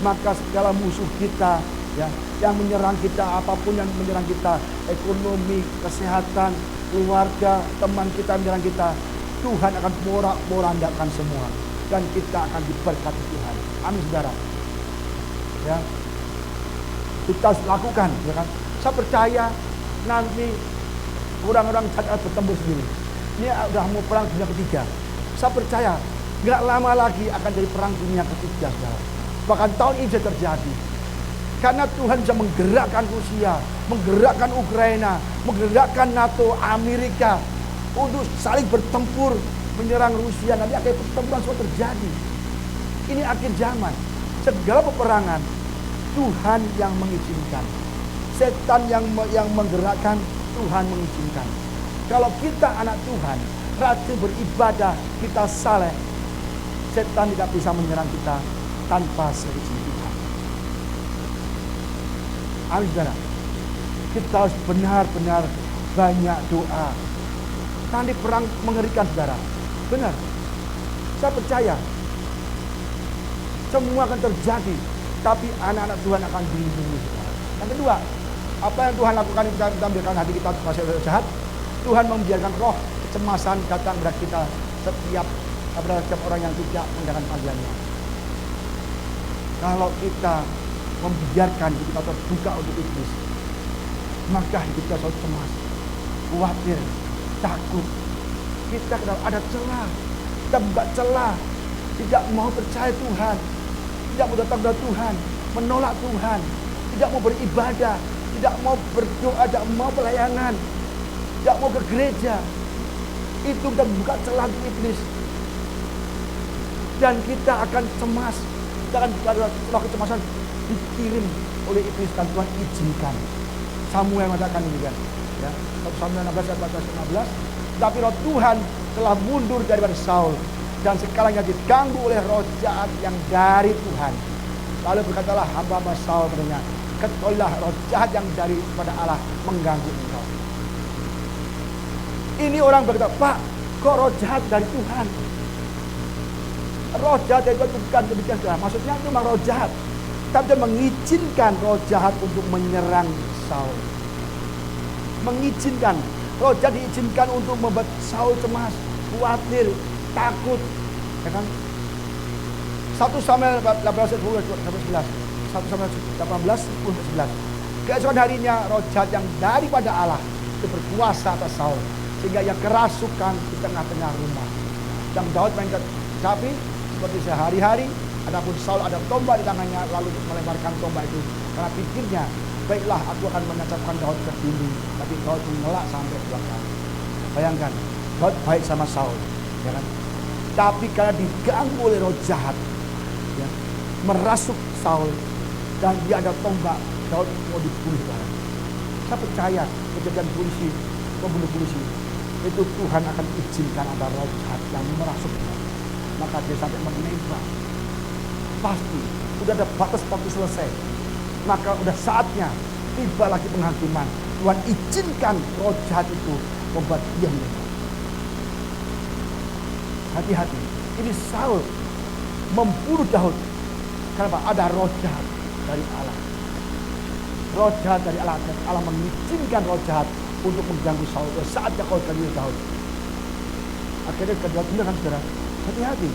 Maka segala musuh kita, ya, yang menyerang kita, apapun yang menyerang kita, ekonomi, kesehatan, keluarga, teman kita menyerang kita, Tuhan akan morak-morandakan semua, dan kita akan diberkati Tuhan. Amin, saudara. Ya, kita harus lakukan, ya kan? Saya percaya nanti orang-orang jahat bertembus sendiri. Ini udah mau perang dunia ketiga. Saya percaya nggak lama lagi akan jadi perang dunia ketiga, saudara. Bahkan tahun ini bisa terjadi. Karena Tuhan bisa menggerakkan Rusia, menggerakkan Ukraina, menggerakkan NATO, Amerika untuk saling bertempur menyerang Rusia. Nanti akan pertempuran semua terjadi. Ini akhir zaman. Segala peperangan Tuhan yang mengizinkan. Setan yang menggerakkan, Tuhan mengizinkan. Kalau kita anak Tuhan, rajin beribadah, kita saleh, setan tidak bisa menyerang kita tanpa seizin Tuhan. Amin, saudara. Kita harus benar-benar banyak doa. Nanti perang mengerikan, saudara. Benar. Saya percaya semua akan terjadi, tapi anak-anak Tuhan akan dilindungi, saudara. Yang kedua, apa yang Tuhan lakukan, kita ambilkan hati kita masih jahat. Tuhan membiarkan roh kecemasan datang kepada kita kepada setiap orang yang tidak mendengarkan panggilannya. Kalau kita membiarkan kita terbuka untuk iblis, maka hidup kita selalu cemas, khawatir, takut. Kita kenal ada celah, kita buka celah, tidak mau percaya Tuhan, tidak mau datang kepada Tuhan, menolak Tuhan, tidak mau beribadah, tidak mau berdoa, tidak mau pelayanan, tidak mau ke gereja. Itu kita buka celah untuk iblis. Dan kita akan cemas, kita akan ada celah kecemasan dikirim oleh iblis dan Tuhan izinkan. Samuel mengatakan ini kan, ya, 1 Samuel 16 ayat 14-15. Tapi roh Tuhan telah mundur daripada Saul dan sekarang diganggu oleh roh jahat yang dari Tuhan. Lalu berkatalah hamba-hamba Saul padanya, ketahuilah roh jahat yang daripada Allah mengganggu engkau. Ini orang berkata, Pak, kok roh jahat dari Tuhan? Roh jahat dari Tuhan bukan demikian. Maksudnya itu memang roh jahat, tapi dia mengizinkan roh jahat untuk menyerang Saul. Mengizinkan. Roh jahat diizinkan untuk membuat Saul cemas, khawatir, takut. Ya kan? 1 Samuel 18 ayat 11. 1 Samuel 18 10-11. Keesokan harinya roh jahat yang daripada Allah itu berkuasa atas Saul, sehingga ia kerasukan di tengah-tengah rumah. Dan Daud mainkan sapi seperti sehari-hari. Adapun Saul ada tombak di tangannya, lalu melemparkan tombak itu karena pikirnya, baiklah aku akan menancapkan Daud ke dinding. Tapi Daud menolak sampai 2 kali. Bayangkan, Daud baik sama Saul, ya kan? Tapi karena diganggu oleh roh jahat, ya, merasuk Saul dan dia ada tombak, Daud mau dibunuh. Saya percaya kejadian polisi, pembunuh polisi itu Tuhan akan izinkan ada roh jahat yang merasuk dia. Maka dia sampai menembak. Pasti udah ada batas waktu selesai. Maka udah saatnya tiba lagi penghakiman. Tuhan izinkan roh jahat itu membuat dia menembak. Hati-hati. Ini Saul membunuh Daud. Kenapa? Ada roh jahat dari Allah. Roh jahat dari Allah. Dan Allah mengizinkan roh jahat untuk mengganggu Saul. Saatnya kau ganggu Daud. Akhirnya kedua benar kan saudara. Hati-hati.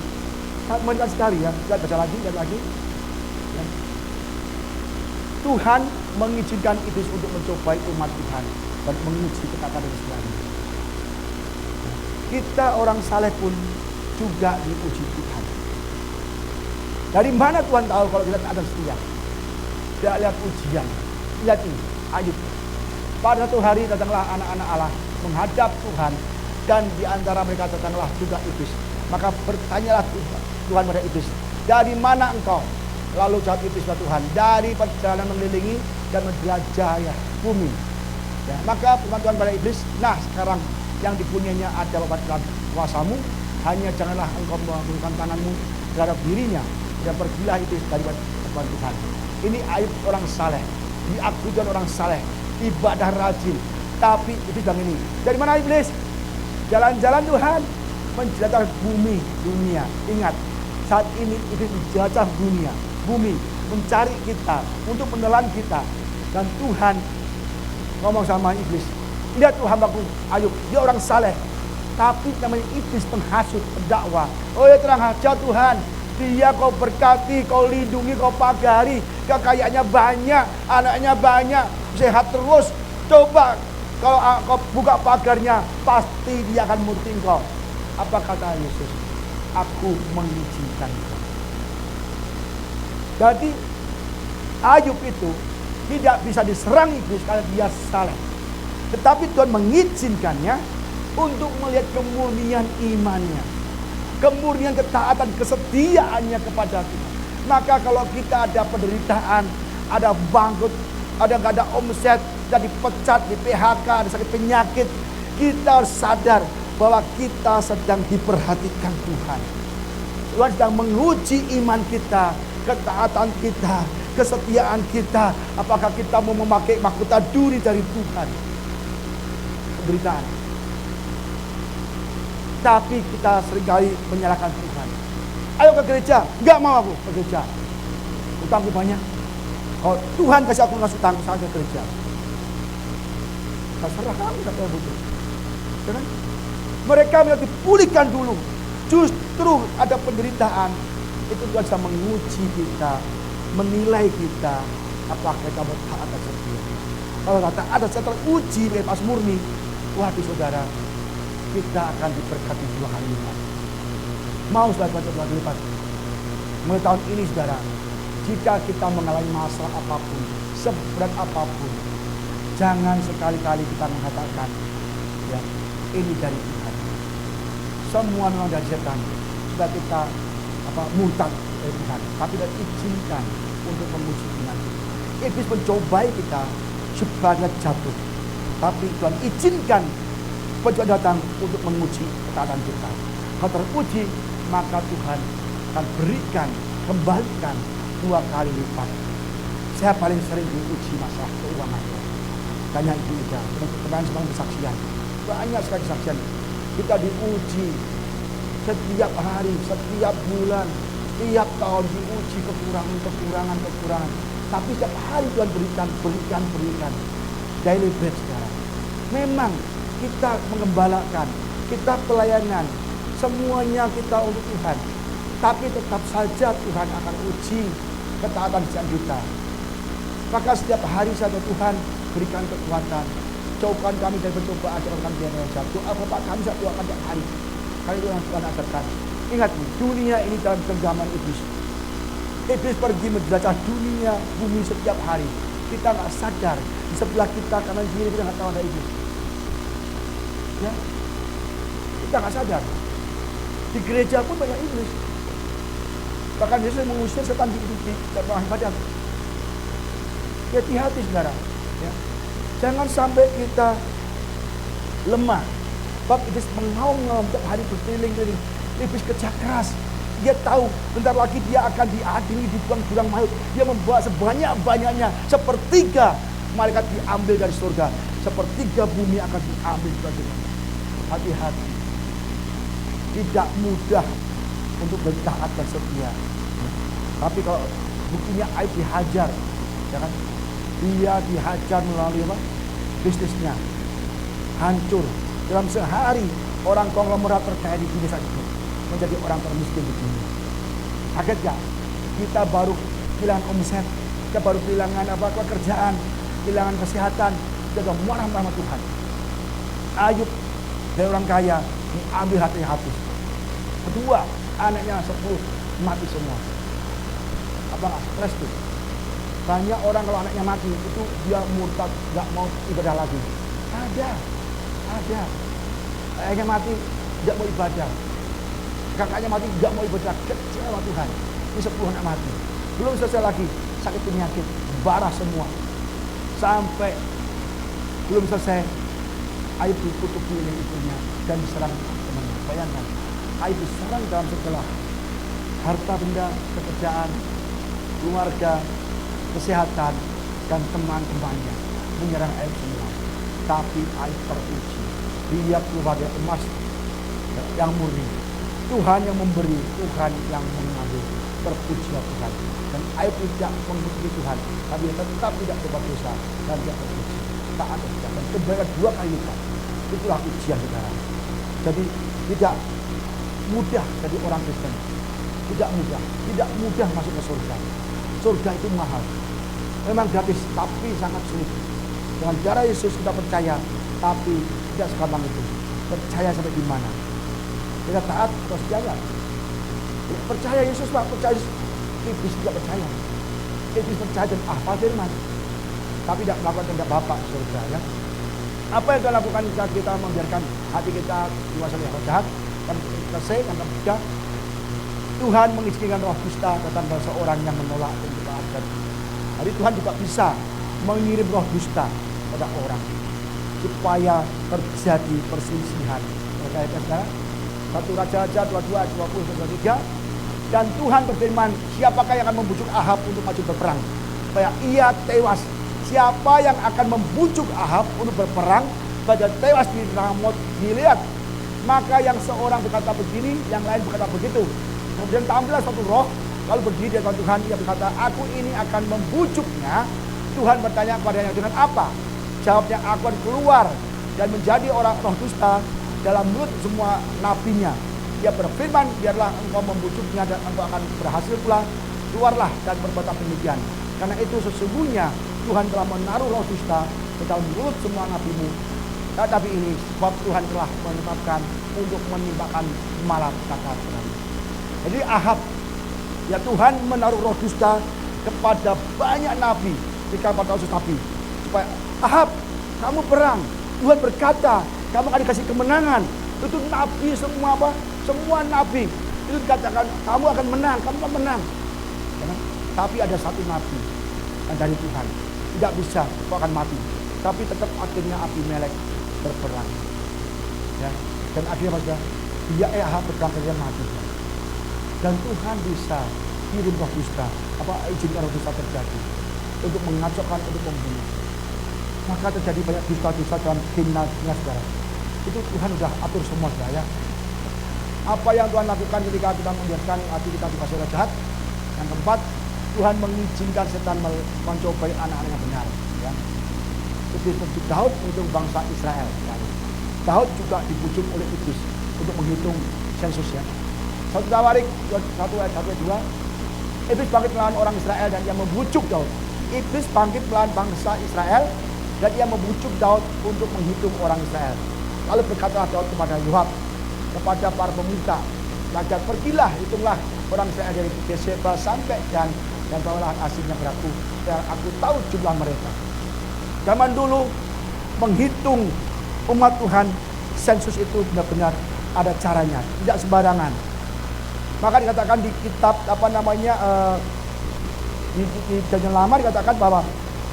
Sangat mengerikan sekali ya. Lihat baca lagi, lihat lagi. Ya. Tuhan mengizinkan iblis untuk mencobai umat Tuhan dan menguji ketaatan dan sebagainya. Kita orang saleh pun juga diuji Tuhan. Dari mana Tuhan tahu kalau kita tak ada setia? Tidak lihat ujian. Lihat ini, Ayub. Pada satu hari datanglah anak-anak Allah menghadap Tuhan, dan di antara mereka datanglah juga iblis. Maka bertanyalah Tuhan pada iblis, dari mana engkau? Lalu jawab iblis pada Tuhan, dari perjalanan mengelilingi dan menjelajahi bumi. Ya, maka firman Tuhan pada iblis, nah sekarang yang dipunyainya ada dalam kuasamu, hanya janganlah engkau menggunakan tanganmu terhadap dirinya, dan pergilah iblis dari depan Tuhan. Ini Ayub orang saleh, diakui orang saleh, ibadah rajin. Tapi iblis bilang ini, dari mana iblis? Jalan-jalan Tuhan, menjelajah bumi, dunia. Ingat, saat ini iblis menjelajah dunia, bumi, mencari kita, untuk menelan kita. Dan Tuhan ngomong sama iblis, lihat Tuhan aku Ayub, dia orang saleh, tapi namanya iblis penghasut, pendakwa. Oh ya terang aja Tuhan, dia kau berkati, kau lindungi, kau pagari, kekayaannya banyak, anaknya banyak, sehat terus. Coba kalau kau buka pagarnya, pasti dia akan murti kau. Apa kata Yesus? Aku mengizinkan kau. Jadi Ayub itu tidak bisa diserang iblis karena dia saleh. Tetapi Tuhan mengizinkannya untuk melihat kemurnian imannya, kemurnian ketaatan, kesetiaannya kepada Tuhan. Maka kalau kita ada penderitaan, ada bangkrut, nggak ada omset, jadi pecat, di PHK, ada sakit penyakit, kita harus sadar bahwa kita sedang diperhatikan Tuhan. Tuhan sedang menguji iman kita, ketaatan kita, kesetiaan kita. Apakah kita mau memakai mahkota duri dari Tuhan? Penderitaan. Tapi kita seringkali menyalahkan Tuhan. Ayo ke gereja, nggak mau aku ke gereja. Utangku banyak. Kalau Tuhan kasih aku ngasih utang, saya ke gereja. Terserah kamu kata begitu. Kan? Mereka minta dipulihkan dulu. Justru ada penderitaan. Itu Tuhan bisa menguji kita menilai kita apakah kita taat atau setia. Kalau kata ada setelah uji bebas murni, waduh saudara, kita akan diberkati 2 kali lipat. Mau saudara 2 kali lipat? Mulai tahun ini saudara, jika kita mengalami masalah apapun, seberat apapun, jangan sekali-kali kita mengatakan, ya ini dari Tuhan. Semua memang dari setan. Sudah kita murtad dari Tuhan, tapi kita izinkan untuk menguji iman. Iblis mencobai kita supaya jatuh, tapi Tuhan izinkan pencobaan datang untuk menguji ketaatan kita. Kalau teruji, maka Tuhan akan berikan, kembalikan 2 kali lipat. Saya paling sering diuji masalah keuangan. Tanya ibu Ida, teman-teman semua bersaksian. Banyak sekali kesaksian. Kita diuji setiap hari, setiap bulan, setiap tahun diuji kekurangan. Tapi setiap hari Tuhan berikan. Daily bread saudara. Memang kita mengembalakan, kita pelayanan, semuanya kita untuk Tuhan. Tapi tetap saja Tuhan akan uji ketaatan kita. Maka setiap hari saja Tuhan berikan kekuatan. Jauhkan kami dari pencobaan, jauhkan kami dari dosa. Doa Bapak kami saya doakan tiap hari. Kali itu yang Tuhan ajarkan. Ingat, dunia ini dalam genggaman iblis. Iblis pergi menjelajah dunia, bumi setiap hari. Kita nggak sadar di sebelah kita kanan kiri kita nggak tahu ada iblis. Ya, kita nggak sadar. Di gereja pun banyak iblis. Bahkan Yesus mengusir setan di rumah ibadah. Hati-hati saudara. Ya. Jangan sampai kita lemah. Sebab iblis mengaum-ngaum tiap hari berkeliling-keliling. Iblis kerja keras. Dia tahu bentar lagi dia akan diadili, dibuang jurang maut. Dia membawa sebanyak-banyaknya. 1/3 malaikat diambil dari surga. 1/3 bumi akan diambil dari surga. Hati-hati. Tidak mudah untuk bertaat dan setia. Tapi kalau buktinya Ayub dihajar, ya kan? Dia dihajar melalui apa? Bisnisnya hancur. Dalam sehari orang konglomerat terkaya di desa itu menjadi orang termiskin di dunia. Kaget gak? Kita baru kehilangan omset, kita baru kehilangan pekerjaan, kehilangan kesehatan, kita sudah marah-marah sama Tuhan. Ayub dari orang kaya diambil hatinya habis. Kedua, anaknya 10 mati semua. Apa nggak stres tuh? Banyak orang kalau anaknya mati itu dia murtad, nggak mau ibadah lagi. Ada. Ayahnya mati, nggak mau ibadah. Kakaknya mati, nggak mau ibadah. Kecewa Tuhan. Ini 10 anak mati. Belum selesai lagi sakit penyakit, barah semua. Sampai belum selesai, Ayub dikutuk oleh ibunya dan diserang temannya. Bayangkan, Ayub diserang dalam segala harta benda, pekerjaan, keluarga, kesehatan, dan teman-temannya menyerang Ayub semua. Tapi Ayub teruji. Dia keluarga emas yang murni. Tuhan yang memberi, Tuhan yang mengambil. Terpujilah Tuhan. Dan Ayub tidak mengikuti Tuhan, tapi dia tetap tidak berbuat dosa dan dia terpuji. Taat dan kebaikan 2 kali lipat. Itulah ujian saudara. Jadi tidak mudah jadi orang Kristen. Tidak mudah masuk ke surga. Surga itu mahal. Memang gratis, tapi sangat sulit. Dengan darah Yesus kita percaya, tapi tidak segampang itu. Percaya sampai di mana? Kita taat atau setia? Percaya Yesus Pak, percaya Yesus. Iblis tidak percaya. Iblis percaya dan hafal firman, tapi tidak melakukan kehendak Bapa surga ya. Apa yang kita lakukan jika kita membiarkan hati kita dikuasai oleh roh jahat dan selesai dan terbuka? Tuhan mengizinkan roh dusta datang pada seorang yang menolak dan ditaatkan. Jadi Tuhan juga bisa mengirim roh dusta pada orang supaya terjadi perselisihan. Saudara, 1 Raja-Raja 22, 20, 23. Dan Tuhan berfirman, siapakah yang akan membujuk Ahab untuk maju berperang supaya ia tewas? Siapa yang akan membujuk Ahab untuk berperang supaya tewas di Ramot Gilead? Maka yang seorang berkata begini, yang lain berkata begitu. Kemudian tampillah satu roh, lalu berdiri di hadapan Tuhan, ia berkata, aku ini akan membujuknya. Tuhan bertanya kepadanya, dengan apa? Jawabnya, aku akan keluar dan menjadi orang roh dusta dalam mulut semua nabinya. Dia berfirman, biarlah engkau membujuknya dan engkau akan berhasil pula. keluarlah dan berbuatlah demikian. Karena itu sesungguhnya Tuhan telah menaruh roh dusta ke dalam mulut semua nabimu. Tapi ini sebab Tuhan telah menetapkan untuk menimpakan malapetaka kepadamu. Jadi Ahab, ya Tuhan menaruh roh dusta kepada banyak nabi, ketika pada usus nabi, supaya Ahab, kamu perang. Tuhan berkata, kamu akan dikasih kemenangan. Itu nabi semua apa? Semua nabi itu dikatakan kamu akan menang, kamu akan menang. Ya, tapi ada satu nabi yang dari Tuhan, tidak bisa, kau akan mati. Tapi tetap akhirnya Abimelek berperang. Ya, dan akhirnya pada dia Ahab berperang dia mati. Dan Tuhan bisa kirim roh dusta, izinkan roh dusta terjadi untuk mengacaukan, untuk membunuh. Maka terjadi banyak dusta-dusta dalam timnya saudara. Itu Tuhan sudah atur semua saudara. Apa yang Tuhan lakukan ketika kita membiarkan hati kita dikuasai oleh jahat. Yang keempat, Tuhan mengizinkan setan mencobai anak-anak yang benar. Ya. Iblis membujuk Daud untuk bangsa Israel. Ya. Daud juga dibujuk oleh iblis untuk menghitung sensus ya. 1 Tawarik 1 ayat 1 ayat 2. Iblis bangkit melawan orang Israel dan ia membujuk Daud. Iblis bangkit melawan bangsa Israel dan ia membujuk Daud untuk menghitung orang Israel. Lalu berkatalah Daud kepada Yoab, kepada para pemuka, raja, pergilah, hitunglah orang Israel dari Berseba sampai Dan bawalah hasilnya berlaku, dan aku tahu jumlah mereka. Zaman dulu menghitung umat Tuhan, sensus itu benar-benar ada caranya, tidak sembarangan. Maka dikatakan di kitab di Perjanjian Lama dikatakan bahwa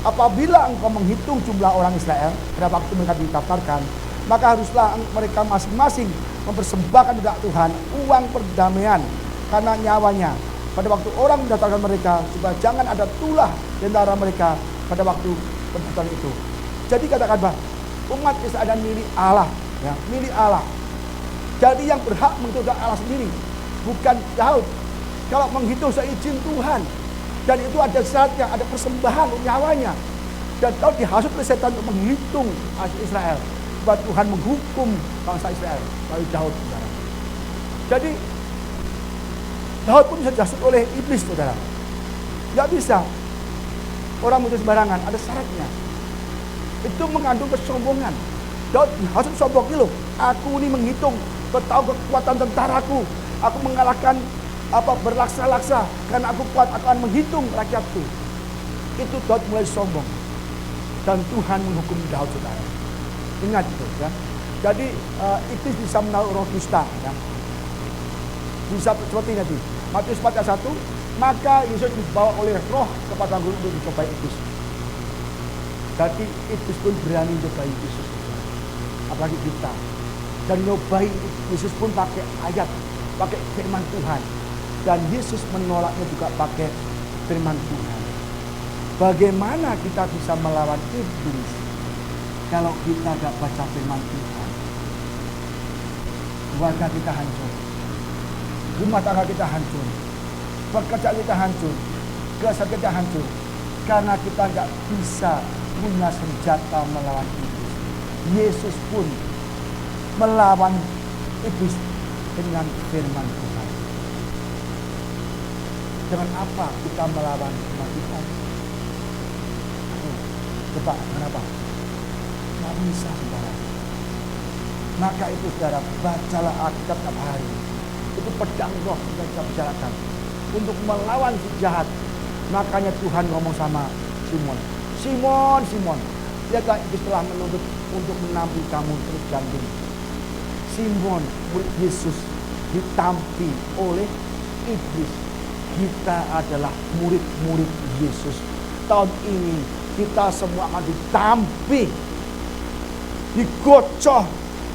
apabila engkau menghitung jumlah orang Israel pada waktu mereka didaftarkan, maka haruslah mereka masing-masing mempersembahkan kepada Tuhan uang perdamaian karena nyawanya pada waktu orang mendaftarkan mereka, supaya jangan ada tulah di antara mereka pada waktu pendaftaran itu. Jadi katakan bahwa umat Israel adalah milik Allah, ya, milik Allah. Jadi yang berhak menghitung Allah sendiri, bukan Daud. Kalau menghitung seizin Tuhan, dan itu ada syaratnya, ada persembahan nyawanya. Dan Daud dihasut oleh setan untuk menghitung Israel, supaya Tuhan menghukum bangsa Israel melalui Daud, saudara. Jadi Daud pun bisa dihasut oleh iblis, saudara. Tidak bisa orang muncul sembarangan, ada syaratnya. Itu mengandung kesombongan. Daud dihasut sombong loh. Aku ini menghitung, kau tahu kekuatan tentaraku. Aku mengalahkan berlaksa-laksa karena aku kuat, aku akan menghitung rakyatku. Itu Daud mulai sombong. Dan Tuhan menghukum Daud, saudara. Ingat itu ya. Jadi iblis bisa menaruh roh dusta ya. Bisa seperti nanti Matius 4 ayat 1, maka Yesus dibawa oleh roh kepada guru untuk dicobai iblis. Jadi iblis pun berani mencobai Yesus, apalagi kita. Dan nyobai Yesus pun pakai ayat, pakai firman Tuhan. Dan Yesus menolaknya juga pakai firman Tuhan. Bagaimana kita bisa melawan iblis kalau kita tidak baca firman Tuhan? Keluarga kita hancur, rumah tangga kita hancur, pekerjaan kita hancur, kehidupan kita hancur, karena kita nggak bisa punya senjata melawan iblis. Yesus pun melawan iblis dengan firman Tuhan. Dengan apa kita melawan firman Tuhan? Coba, kenapa? Nggak bisa, saudara. Maka itu saudara, bacalah Alkitab setiap hari. Itu pedang roh yang kita bicarakan untuk melawan si jahat. Makanya Tuhan ngomong sama Simon, Simon, lihatlah iblis telah menuntut untuk menampi kamu terus jantung. Simon, murid Yesus, ditampi oleh iblis. Kita adalah murid-murid Yesus. Tahun ini kita semua akan ditampi, digocoh,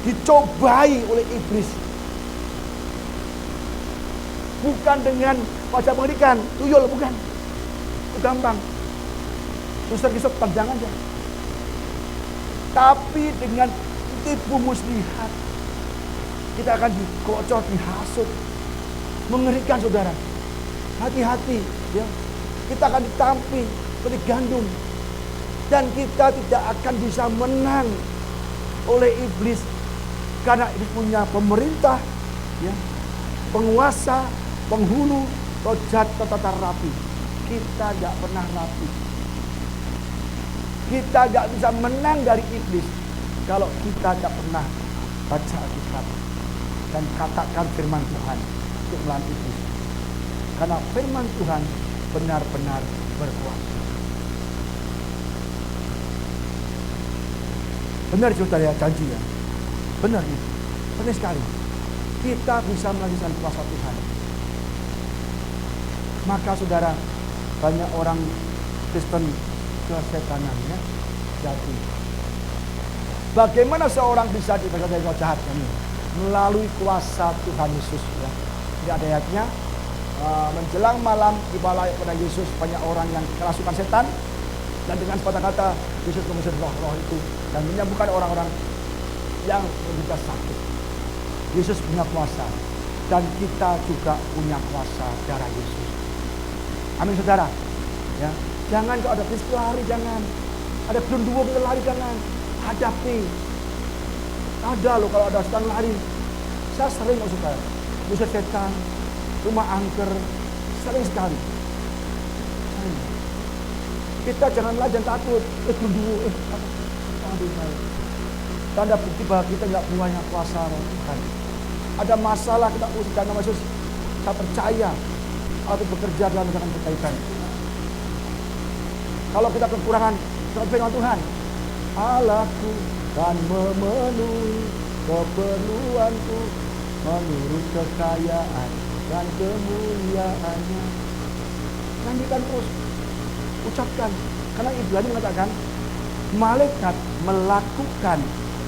dicobai oleh iblis. Bukan dengan wajah mengerikan, tuyul, bukan. Itu gampang. Suster kisah panjang aja. Tapi dengan tipu muslihat, kita akan digocoh, dihasut. Mengerikan, saudara. Hati-hati, ya. Kita akan ditampi seperti gandum. Dan kita tidak akan bisa menang oleh iblis. Karena iblis punya pemerintah, ya, penguasa, penghulu, Rojat tata rapi. Kita gak pernah rapi. Kita gak bisa menang dari iblis kalau kita gak pernah baca Alkitab dan katakan firman Tuhan untuk melawan iblis. Karena firman Tuhan benar-benar berkuasa. Benar saudara ya, janji ya. Benar itu. Benar sekali. Kita bisa melakukan kuasa Tuhan. Maka saudara, banyak orang Kristen kesetanannya jadi. Bagaimana seorang bisa dibebaskan dari roh jahat ini? Melalui kuasa Tuhan Yesus. Ya. Ini ada ayatnya. Menjelang malam di balai pada Yesus banyak orang yang kerasukan setan. Dan dengan sepatah kata Yesus mengusir roh-roh itu dan menyembuhkan orang-orang yang menderita sakit. Yesus punya kuasa dan kita juga punya kuasa darah Yesus. Amin saudara. Ya, jangan kalau ada krisis lari, jangan. Ada berunduwo kita lari, jangan. Hadapi. Ada loh kalau ada setan lari. Saya sering loh saudara. Usir setan, rumah angker, sering sekali. Kita janganlah jangan takut. Berunduwo, tanda bukti bahwa kita nggak punya kuasa Tuhan. Ada masalah kita usir dan nama Yesus. Saya percaya atau bekerja dalam dengan kebaikan. Kalau kita kekurangan, kita firman Tuhan. Allahku kan memenuhi keperluanku menurut kekayaan dan kemuliaannya. Nyanyikan terus, ucapkan. Karena Ibrani mengatakan, malaikat melakukan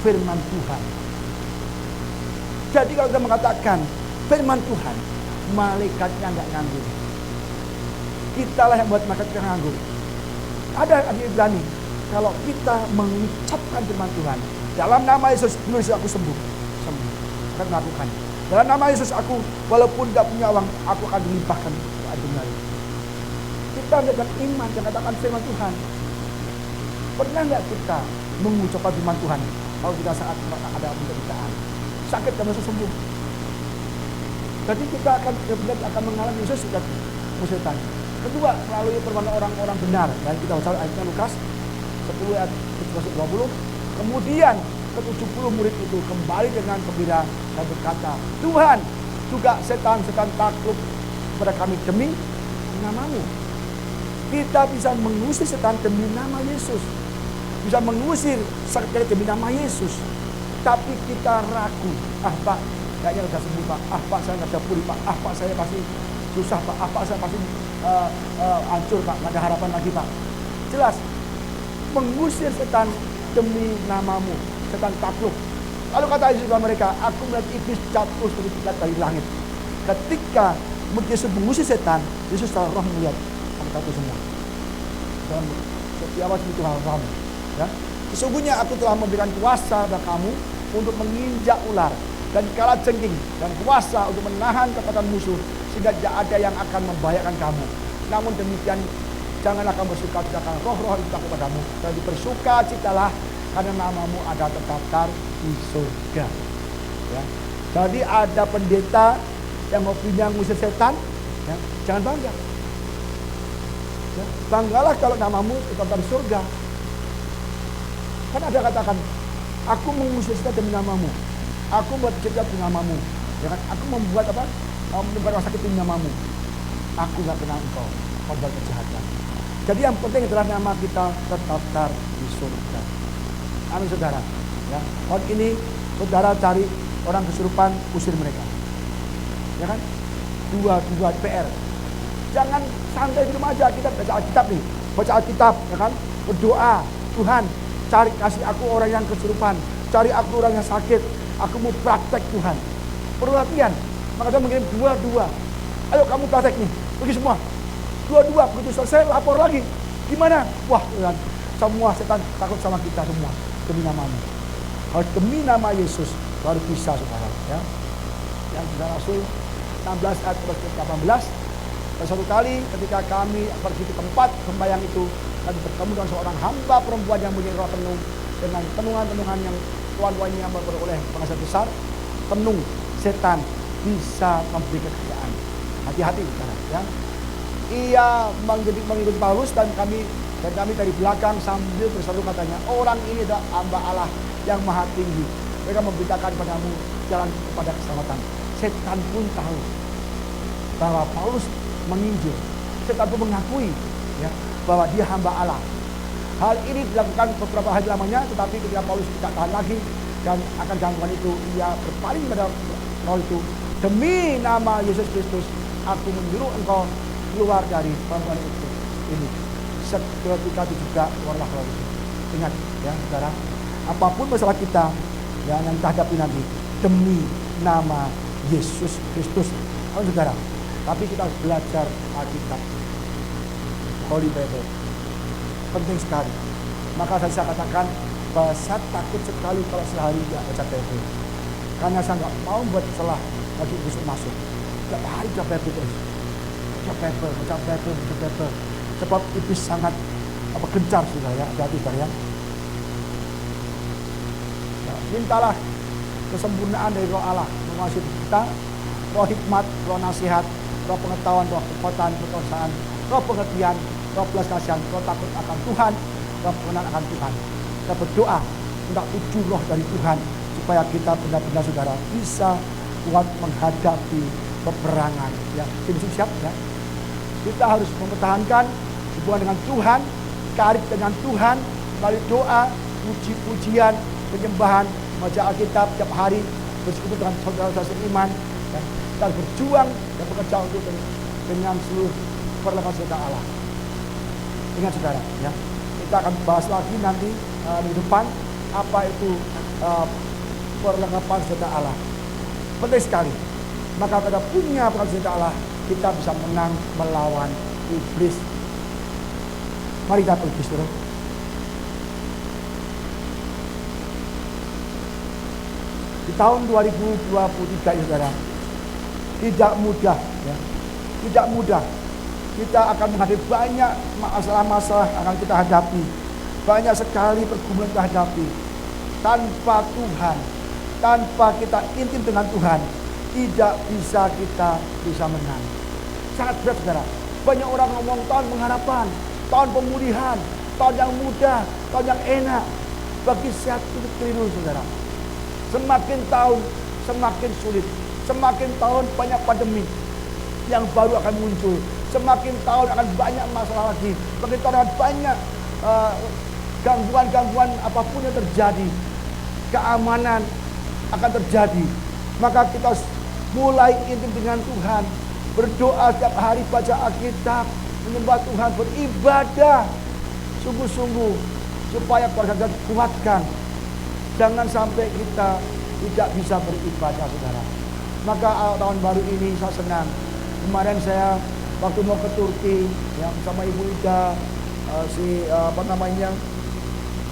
firman Tuhan. Jadi kalau kita mengatakan firman Tuhan, malaikatnya nggak nganggur. Kitalah yang buat malaikat nganggur. Ada di Ibrani, kalau kita mengucapkan firman Tuhan, dalam nama Yesus, menulis aku sembuh. Sembuh. Akan melakukan. Dalam nama Yesus aku, walaupun gak punya uang, aku akan dilimpahkan keadilan. Kita mendapat iman dan katakan firman Tuhan. Pernah nggak kita mengucapkan firman Tuhan kalau kita saat ada penderitaan, sakit dan masuk sembuh? Jadi kita akan mengalami Yesus sudah musyrikan. Kedua, melalui permohonan orang-orang benar. Dan kita baca ayatnya Lukas 10 ayat 20. Kemudian ke-70 murid itu kembali dengan gembira dan berkata, Tuhan, juga setan-setan takluk kepada kami demi namamu. Kita bisa mengusir setan demi nama Yesus. Bisa mengusir sakit demi nama Yesus. Tapi kita ragu. Pak, kayaknya udah sembuh Pak. Pak, saya nggak bisa pulih Pak. Pak, saya pasti susah Pak. Pak, saya pasti hancur Pak. Nggak ada harapan lagi Pak. Jelas. Mengusir setan demi namamu. Setan takluk. Lalu kata Yesus kepada mereka, aku melihat iblis jatuh dari langit. Ketika Yesus mengusir setan, Yesus secara roh melihat itu semua. Dan setiap itu hal-hal. Ya. Sesungguhnya aku telah memberikan kuasa kepada kamu untuk menginjak ular dan kalajengking dan kuasa untuk menahan kekuatan musuh sehingga tidak ada yang akan membahayakan kamu. Namun demikian janganlah kamu bersuka-cita karena roh-roh itu takut padamu, dan bersukacitalah karena namamu ada terdatar di surga. Ya. Jadi ada pendeta yang hobinya ngusir setan, ya, jangan bangga. Ya, banggalah kalau namamu terdatar di surga. Kan ada katakan, aku mengusir setan demi namamu. Aku membuat cerita demi namamu. Ya kan? Aku membuat apa? Membuat orang sakit demi namamu. Aku gak kenal engkau buat kejahatan. Jadi yang penting adalah nama kita terdaftar di surga. Amin saudara. Ya, tahun ini saudara cari orang kesurupan, usir mereka. Ya kan? Dua PR. Jangan santai di rumah aja, kita baca Alkitab nih. Baca Alkitab, ya kan? Berdoa, Tuhan, cari kasih aku orang yang kesurupan, cari aku orang yang sakit. Aku mau praktek Tuhan. Perlu latihan. Maka saya mengirim dua. Ayo kamu praktek nih, pergi semua. Dua, begitu selesai lapor lagi. Gimana? Wah, Tuhan, semua setan takut sama kita semua. Demi namamu. Harus demi nama Yesus baru bisa saudara. Ya. Yang sudah Rasul 16 ayat 18. Suatu kali ketika kami pergi ke tempat sembahyang itu, kami bertemu dengan seorang hamba perempuan yang mempunyai roh penuh dengan penungan-penungan yang tuan-tuan yang beroleh penghasilan besar. Penuh setan bisa memberi kekayaan. hati-hati saudara, ya. Ia mengikuti Paulus dan kami dari belakang sambil berseru katanya, orang ini adalah hamba Allah yang maha tinggi. Mereka memberitakan padamu jalan kepada keselamatan. Setan pun tahu bahwa Paulus menginjil. Setan pun mengakui, ya, bahwa dia hamba Allah. Hal ini dilakukan beberapa hari lamanya, tetapi ketika Paulus tidak tahan lagi dan akan gangguan itu, ia berpaling pada roh itu. Demi nama Yesus Kristus, aku menyuruh engkau keluar dari perempuan itu. Ini seketika itu juga keluarlah roh itu. Ingat, ya saudara, apapun masalah kita, ya, yang kita hadapi nanti, demi nama Yesus Kristus, saudara. Tapi kita harus belajar Alkitab, Holy Bible, penting sekali. Maka saya katakan bahwa saya takut sekali kalau sehari tidak baca Bible, karena saya nggak mau buat salah lagi besok masuk. Setiap hari baca Bible terus, baca Bible. Sebab iblis sangat gencar sudah, ya, hati ya. Mintalah kesempurnaan dari roh Allah menguasai kita, roh hikmat, roh nasihat, roh pengetahuan, roh kekuatan, kekuasaan, roh pengertian, roh belas kasihan, roh takut akan Tuhan, roh pengenalan akan Tuhan. Kita berdoa minta 7 roh dari Tuhan supaya kita benar-benar saudara bisa kuat menghadapi peperangan, ya. Tim siap, ya. Kita harus mempertahankan hubungan dengan Tuhan, karib dengan Tuhan melalui doa, puji-pujian, penyembahan, baca Alkitab tiap hari, bersekutu dengan saudara-saudara seiman, dan kita harus berjuang dan bekerja untuk dengan seluruh perlengkapan senjata Allah. Ingat saudara, ya, kita akan bahas lagi nanti di depan apa itu perlengkapan senjata Allah. Penting sekali. Maka kita punya perlengkapan senjata Allah, kita bisa menang melawan iblis. Mari kita iblis dulu. Di tahun 2023 saudara, tidak mudah, ya. Tidak mudah. Kita akan menghadapi banyak masalah-masalah yang akan kita hadapi. Banyak sekali pergumulan kita hadapi. Tanpa Tuhan, tanpa kita intim dengan Tuhan, tidak kita bisa menang. Sangat berat saudara. Banyak orang ngomong tahun pengharapan, tahun pemulihan, tahun yang mudah, tahun yang enak. Bagi saya itu keliru saudara. Semakin tahun semakin sulit. Semakin tahun banyak pandemi yang baru akan muncul. Semakin tahun akan banyak masalah lagi. Semakin tahun akan banyak gangguan-gangguan apapun yang terjadi. Keamanan akan terjadi. Maka kita mulai intim dengan Tuhan. Berdoa setiap hari, baca Alkitab, menyembah Tuhan, beribadah sungguh-sungguh supaya keluarga kita dikuatkan. Jangan sampai kita tidak bisa beribadah saudara. Maka tahun baru ini saya senang. Kemarin saya waktu mau ke Turki yang sama Ibu Ida,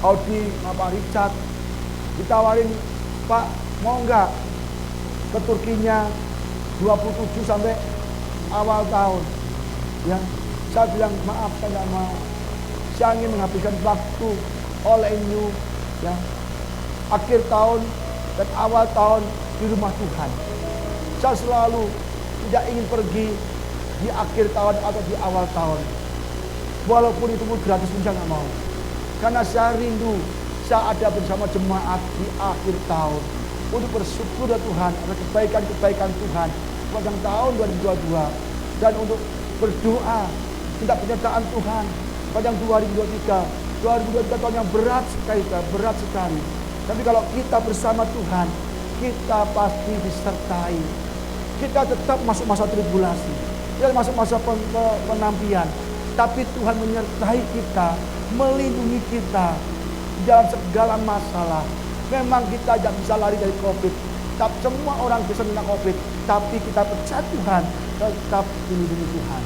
Audi, Pak Richard, ditawarin, Pak mau nggak ke Turkinya 27 sampai awal tahun. Ya, saya bilang maaf saya nggak mau. Saya ingin menghabiskan waktu all in you, ya, akhir tahun dan awal tahun di rumah Tuhan. Saya selalu tidak ingin pergi di akhir tahun atau di awal tahun. Walaupun itu pun gratis pun saya nggak mau. Karena saya rindu saya ada bersama jemaat di akhir tahun untuk bersyukur kepada Tuhan atas kebaikan-kebaikan Tuhan sepanjang tahun 2022 dan untuk berdoa minta penyertaan Tuhan sepanjang 2023. 2023 tahun yang berat sekali. Tapi kalau kita bersama Tuhan, kita pasti disertai. Kita tetap masuk masa tribulasi, kita masuk masa penampian, tapi Tuhan menyertai kita, melindungi kita dalam segala masalah. Memang kita tidak bisa lari dari COVID, tapi semua orang bisa kena COVID, tapi kita percaya Tuhan, tetap dilindungi Tuhan.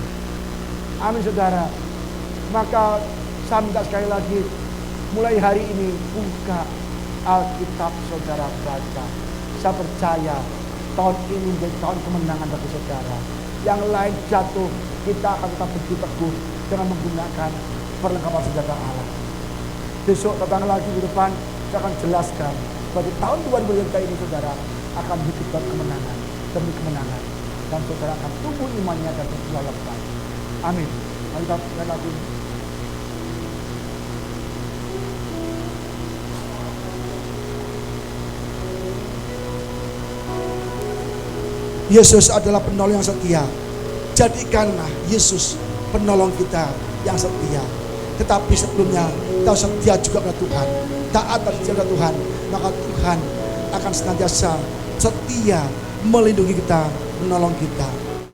Amin saudara. Maka saya minta sekali lagi, mulai hari ini buka Alkitab saudara baca. Saya percaya tahun ini menjadi tahun kemenangan bagi saudara. Yang lain jatuh, kita akan tetap berdiri teguh dengan menggunakan perlengkapan senjata Allah. Besok datang lagi di depan, saya akan jelaskan bahwa di tahun 2023 ini saudara akan hidup kemenangan demi kemenangan. dan saudara akan tumbuh imannya dan berjalan lepas. Amin. Mari kita dengar lagu ini. Yesus adalah penolong yang setia. Jadikanlah Yesus penolong kita yang setia. Tetapi sebelumnya kita setia juga kepada Tuhan, taat dan setia kepada Tuhan, maka Tuhan akan senantiasa setia melindungi kita, menolong kita.